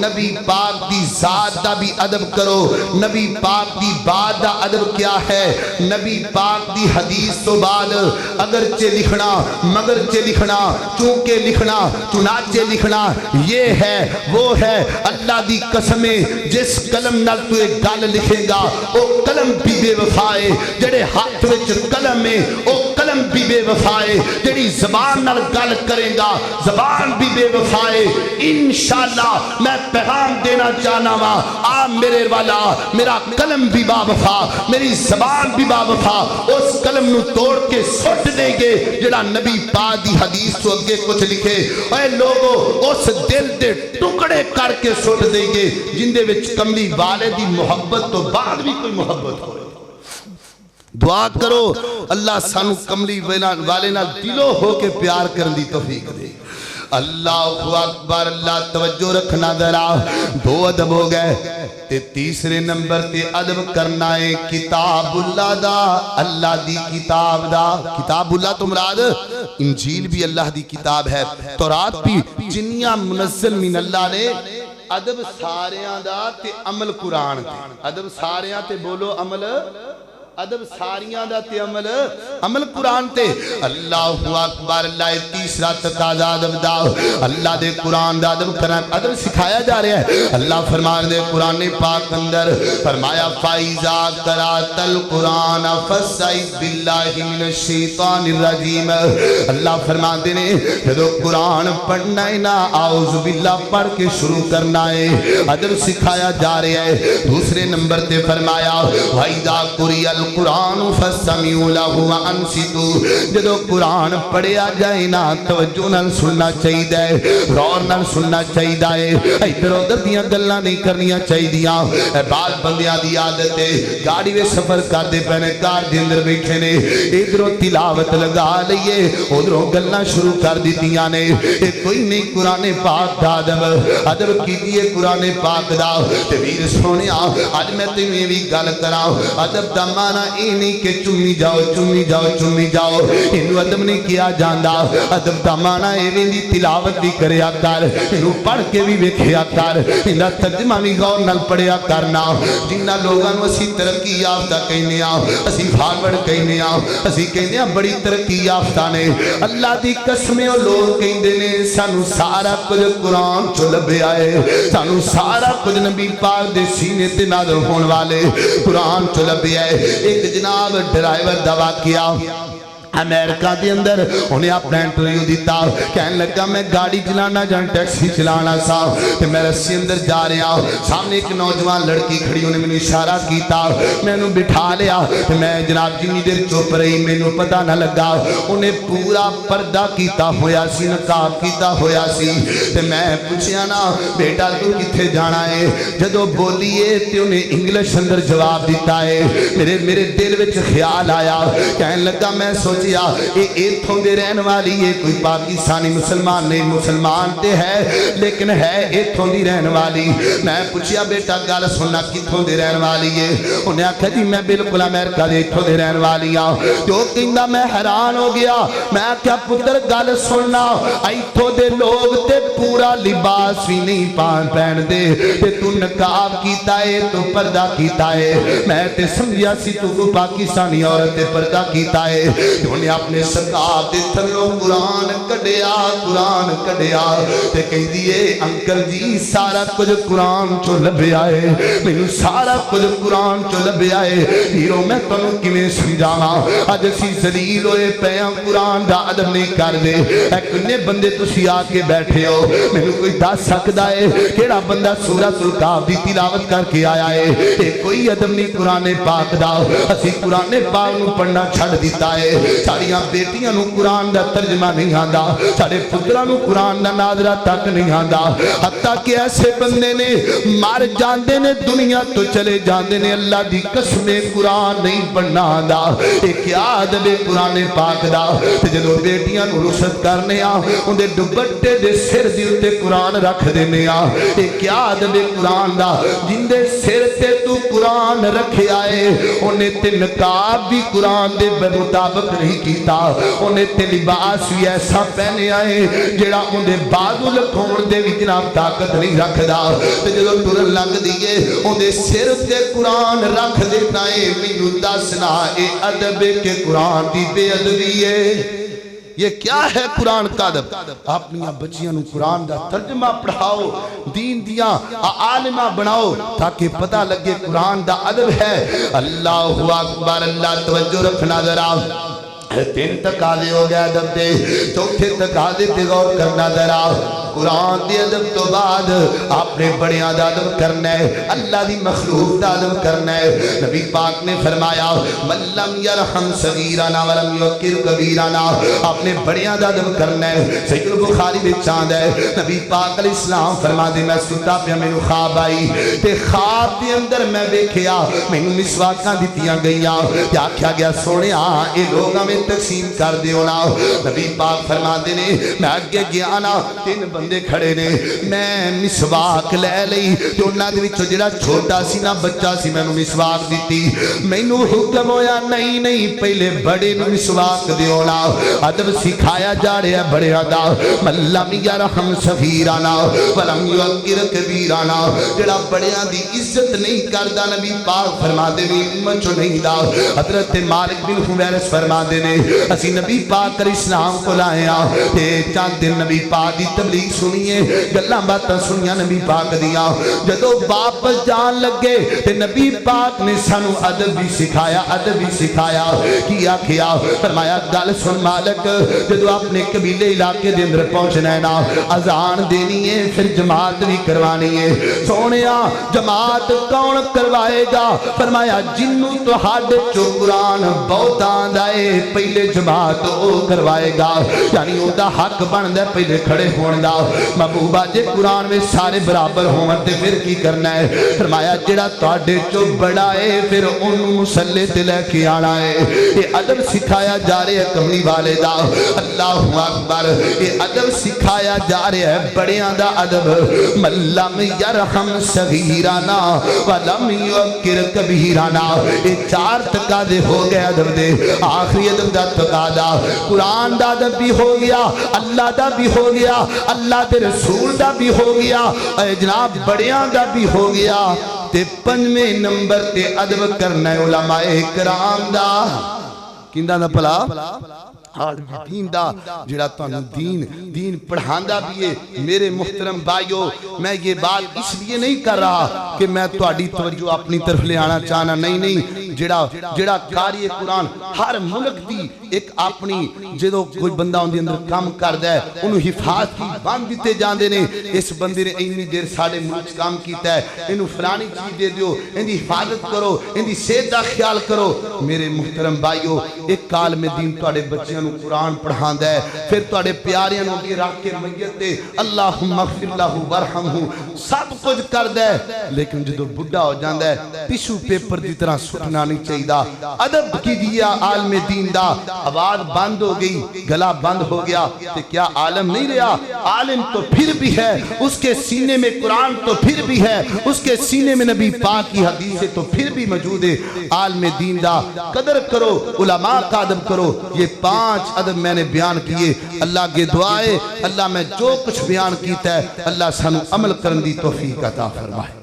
نبی پاک دی ذات دا بھی ادب کرو، نبی پاک دی بات دا ادب کیا ہے، نبی پاک دی حدیث تو بعد اگرچہ لکھنا مگرچہ لکھنا چونکہ لکھنا چنانچہ لکھنا یہ ہے وہ ہے، اللہ دی قسمیں جس قلم نال تو ایک گل لکھے گا وہ قلم بھی بے وفائے، جڑے ہاتھ وچ قلم میں وہ قلم بھی بے وفائے، جڑی زبان نال گل کرے گا زبان بھی بے وفائے۔ انشاءاللہ میں پیغام دینا چاہنا وا، آ میرے والا، میرا قلم بھی با وفا، میری زبان بھی با وفا، اس قلم نو توڑ کے سٹ دیں گے جڑا نبی پاک دی حدیث تو اگے کچھ لکھے، اے لوگو اس دل دے ٹکڑے کر کے سٹ دیں گے جن دے وچ کملی والے دی محبت تو بعد بھی کوئی محبت ہوئے۔ دعا کرو اللہ سانو کملی والے نال دلو ہو کے پیار کرن دی توفیق دے۔ اللہ اکبر، اللہ توجہ رکھنا ذرا، دو ادب ہو گئے تے تیسرے نمبر تے ادب کرنا ہے کتاب اللہ دا، اللہ دی کتاب دا۔ کتاب اللہ تو مراد انجیل بھی اللہ دی کتاب ہے، تورات بھی، جنیاں منزل من اللہ نے، ادب ساریاں دا تے عمل قرآن تے، ادب ساریاں تے بولو عمل، ادب ساریاں دا تے عمل قرآن تے۔ اللہ اکبر، اللہ تیسرا تقاضا ادب دا، اللہ دے قرآن دا ادب کرنا، ادب سکھایا جا رہا ہے۔ اللہ فرمان دے قرآن پاک اندر فرمایا فَإِذَا قَرَأْتَ الْقُرْآنَ فَاسْتَعِذْ بِاللَّهِ مِنَ الشَّيْطَانِ الرَّجِيمِ، اللہ فرمان دے نے جدو قرآن پڑھنا ہے نا اعوذ باللہ پڑھ کے شروع کرنا ہے، ادب سکھایا جا رہا ہے۔ دوسرے نمبر تے فرمایا وَإِذَا قُرِئَ القرآن فَاسْتَمِعُوا لَهُ وَأَنصِتُوا، جدو قرآن پڑھیا جائے نا توجہ نال سننا چاہیے، غور نال سننا چاہیے، ادھر ادھر دیاں گلاں نہیں کرنیاں چاہیے۔ بعض بندیاں دی عادت ہے گاڑی وچ سفر کردے پے نے، کار دے اندر بیٹھے نے، ادھروں تلاوت لگا لئیے ادھروں گلاں شروع کر دتیاں نے، اے کوئی نہیں قرآن پاک دا ادب، ادب کیجئے قرآن پاک دا۔ تے ویر سونیا اج میں تمہیں بھی گل کراں، ادب دا معنی اے نہیں کہ چمی جاؤ چمی جاؤ چمی جاؤ، انہوں ادب نہیں کیا جاندا، ادب دا معنی اے وی تلاوت بھی کریا کر، انہوں پڑھ کے بھی ویکھیا کر، انہاں ترجمہ بھی غور نال پڑھیا کرنا۔ جنہاں لوگاں نوں اسی ترقی یافتہ کہنے آ، اسی فارورڈ کہنے آ، اسی کہنے آ بڑی ترقی یافتہ نے، اللہ دی قسمیں او لوگ کہندے نے سانو سارا کچھ قرآن چوں لبھیا ہے، سانو سارا کچھ نبی پاک دے سینے تے نازل ہون والے قرآن چوں لبھیا ہے۔ ایک جناب ڈرائیور دا واقعہ امریکہ دے اندر انہیں اپنا انٹرویو دیتا، کہنے لگا میں گاڑی چلانا جان ٹیکسی چلانا سا، کہ میں رسی اندر جا رہا، سامنے ایک نوجوان لڑکی کھڑی انہیں میں نے اشارہ کیتا، میں انہوں بٹھا لیا، میں جناب جنی دیر چوپ رہی میں انہوں پتہ نہ لگا، انہیں پورا پردہ کیتا ہویا سی، نقاب کیتا ہویا سی، تے میں پوچھیا نا بیٹا تو کتھے جانا ہے، جدو بولیے تے انہیں انگلش اندر جواب دیتا ہے، میرے دل وچ خیال آیا، کہنے لگا میں سوچ ایتھوں دے رہن والی ہے، کوئی پاکستانی مسلمان نہیں، مسلمان تے ہے لیکن ہے ایتھوں دی رہن والی۔ میں پوچھیا بیٹا گل سننا کتھوں دے رہن والی ہے، انہیں آکھا جی میں بالکل امریکہ دے ایتھوں دے رہن والی ہاں۔ جو کہندا میں حیران ہو گیا، میں کیا پتر گل سننا ایتھوں دے لوگ تے پورا لباس بھی نہیں پہن دے، تے تو نقاب کیتا ہے تو پردہ کیتا ہے، میں تے سمجھیا سی تو پاکستانی عورت تے پردہ کیتا ہے۔ انہیں اپنے سرکار دے تھلوں قرآن کڈیا تے کہہ دیے انکل جی سارا کچھ قرآن چو لبے آئے مینوں سارا کچھ قرآن چو لبے آئے ہیرو میں تنوں کیویں سمجھاواں اج اسی ذلیل ہوئے پے ہاں قرآن دا ادب نہیں کر دے کنے بندے تسی آ کے بیٹھے ہو مینوں کوئی دس سکدا ہے کیڑا بندہ سورۃ الکہف دی تلاوت کر کے آیا ہے اے کوئی ادب نہیں قرآن پاک دا اسی قرآن پاک نوں پڑھنا چھڑ دیتا ہے ساڑیاں بیٹیاں نوں قرآن دا ترجمہ نہیں آندا ساڑے پتراں نوں قرآن دا ناظرہ تک نہیں آندا حتیٰ کہ ایسے بندے نے مار جاندے نے دنیا تو چلے جاندے نے اللہ دی قسم قرآن نہیں پڑھنا آندا اے کیا ادب قرآن پاک دا تے جدوں بیٹیاں نوں رخصت کرنے آ اندے دوپٹے دے سر دے اوتے قرآن رکھ دینے آ اے کیا ادب قرآن دا جندے سر تے تو قرآن رکھے آئے انہیں تے نقاب بھی قرآن دے مطابق نہیں کیتا انہیں تے لباس بھی ایسا پہنے آئے جڑا اندے بازو لکھون دے بھی جناب طاقت نہیں رکھ دا تے جدو ٹرن لگ دیئے اندے سر تے قرآن رکھ دیتا ہے مینوں دسنا اے ادب کے قرآن دی بے ادبی ہے یہ کیا ہے قرآن کا ادب اپنی بچیاں نوں قرآن دا ترجمہ پڑھاؤ دین دیا عالمہ بناؤ تاکہ پتہ لگے قرآن دا ادب ہے اللہ اکبر اللہ توجہ رکھنا ذرا تین تقاضے ہو گیا ادب دے چوتھے تقاضے تے غور کرنا ذرا قرآن دے ادب تو بعد آپ نے بڑیاں دا ادب کرنا ہے اللہ دی مخلوق دا ادب کرنا ہے نبی پاک نے فرمایا من لم یرحم صغیرنا ولم یوقر کبیرنا آپ نے بڑیاں دا ادب کرنا ہے صحیح البخاری میں چاند ہے نبی پاک علیہ السلام فرما دے میں ستا پیا میں خواب آئی تے خواب دے اندر میں دیکھیا میں مسواکاں دتیاں گئیاں تے آکھیا گیا سونیا اے لوگاں میں تقسیم کر دیو نا نبی پاک فرما دے نے میں اگے گیا نا تین بندے کھڑے نے میں مسواک لے لئی تے انہاں دے وچوں جڑا چھوٹا سی نا بچہ سی مینوں مسواک دتی مینوں حکم ہویا نہیں پہلے بڑے نوں مسواک دیو نا ادب سکھایا جا رہا ہے بڑے ادا من لم یرحم صغیرنا ولم یوقر کبیرنا جڑا بڑیاں دی عزت نہیں کردا نبی پاک فرما دے وی امت چوں نہیں دا حضرت مالک بن حویرث فرما دے نے اسی نبی پاک علیہ السلام کو لائے تے چاند دن نبی پاک دی تبلیغ سنیے گلاں باتاں سنیاں نبی پاک دیاں جدو واپس جان لگے تے نبی پاک نے سانو ادب بھی سکھایا کی آکھیا فرمایا گل سن مالک جدو اپنے قبیلے علاقے دے اندر پہنچنا ہے نا اذان دینی ہے پھر جماعت بھی کروانی ہے سونیا جماعت کون کروائے گا فرمایا جنوں تہاڈے چوں قرآن بہت آندا ہے پہلے جماعت او کروائے گا یعنی او دا حق بندا ہے پہلے کھڑے ہون دا محبوبہ جے قرآن میں سارے برابر ہون تے پھر کی کرنا ہے فرمایا جڑا تواڈے چوں بڑا ہے پھر اونوں مصلی تے لے کے آنا ہے یہ ادب سکھایا جا رہا ہے کملی والے دا اللہ اکبر یہ ادب سکھایا جا رہا ہے بڑیاں دا ادب من لم یرحم صغیرنا ولم یوقر کبیرنا یہ چار تقاضے ہو گئے ادب دے آخری ادب دا تقاضا قرآن دا ادب بھی ہو گیا اللہ دا بھی ہو گیا اللہ دے رسول دا بھی ہو گیا اے جناب بڑیاں دا بھی ہو گیا تے پنجویں نمبر تے ادب کرنا ہے علماء کرام دا کیندہ دا پلا عالم دین دا جڑا تانوں دین پڑھاندا بھی ہے میرے محترم بھائیو میں یہ بات اس لیے نہیں کر رہا کہ میں تہاڈی توجہ اپنی طرف لے آنا چاہنا نہیں جڑا قاری قرآن ہر ملک دی ایک اپنی جدو کوئی بندہ ان دے اندر کام کردا ہے انہوں حفاظت کی بند دیتے جاندے نے اس بندے نے اینی دیر ساڑے ملک کام کیتا ہے انہوں فلانی چیز دے دیو ان دی حفاظت کرو ان دی صحت دا خیال کرو میرے محترم بھائیو ایک کال میں دین تواڈے بچیاں نو قرآن پڑھاندا ہے پھر تواڈے پیاریاں نو اگے رکھ کے میت تے اللہم اغفر لہ ورحمہ سب کچھ کردا ہے لیکن جدو بڈھا ہو جاندا ہے ٹیشو پیپر دی طرح سٹنا نہیں چاہیے ادب کی دیا عالم دین دا آواز بند ہو گئی گلا بند ہو گیا کہ کیا عالم نہیں رہا عالم تو پھر بھی ہے اس کے سینے میں قرآن تو پھر بھی ہے اس کے سینے میں نبی پاک کی حدیث تو پھر بھی موجود ہے عالم دین دا قدر کرو علماء کا ادب کرو یہ 5 ادب میں نے بیان کیے اللہ کے دعائے اللہ میں جو کچھ بیان کیتا ہے اللہ سانو عمل کرن دی توفیق عطا فرمائے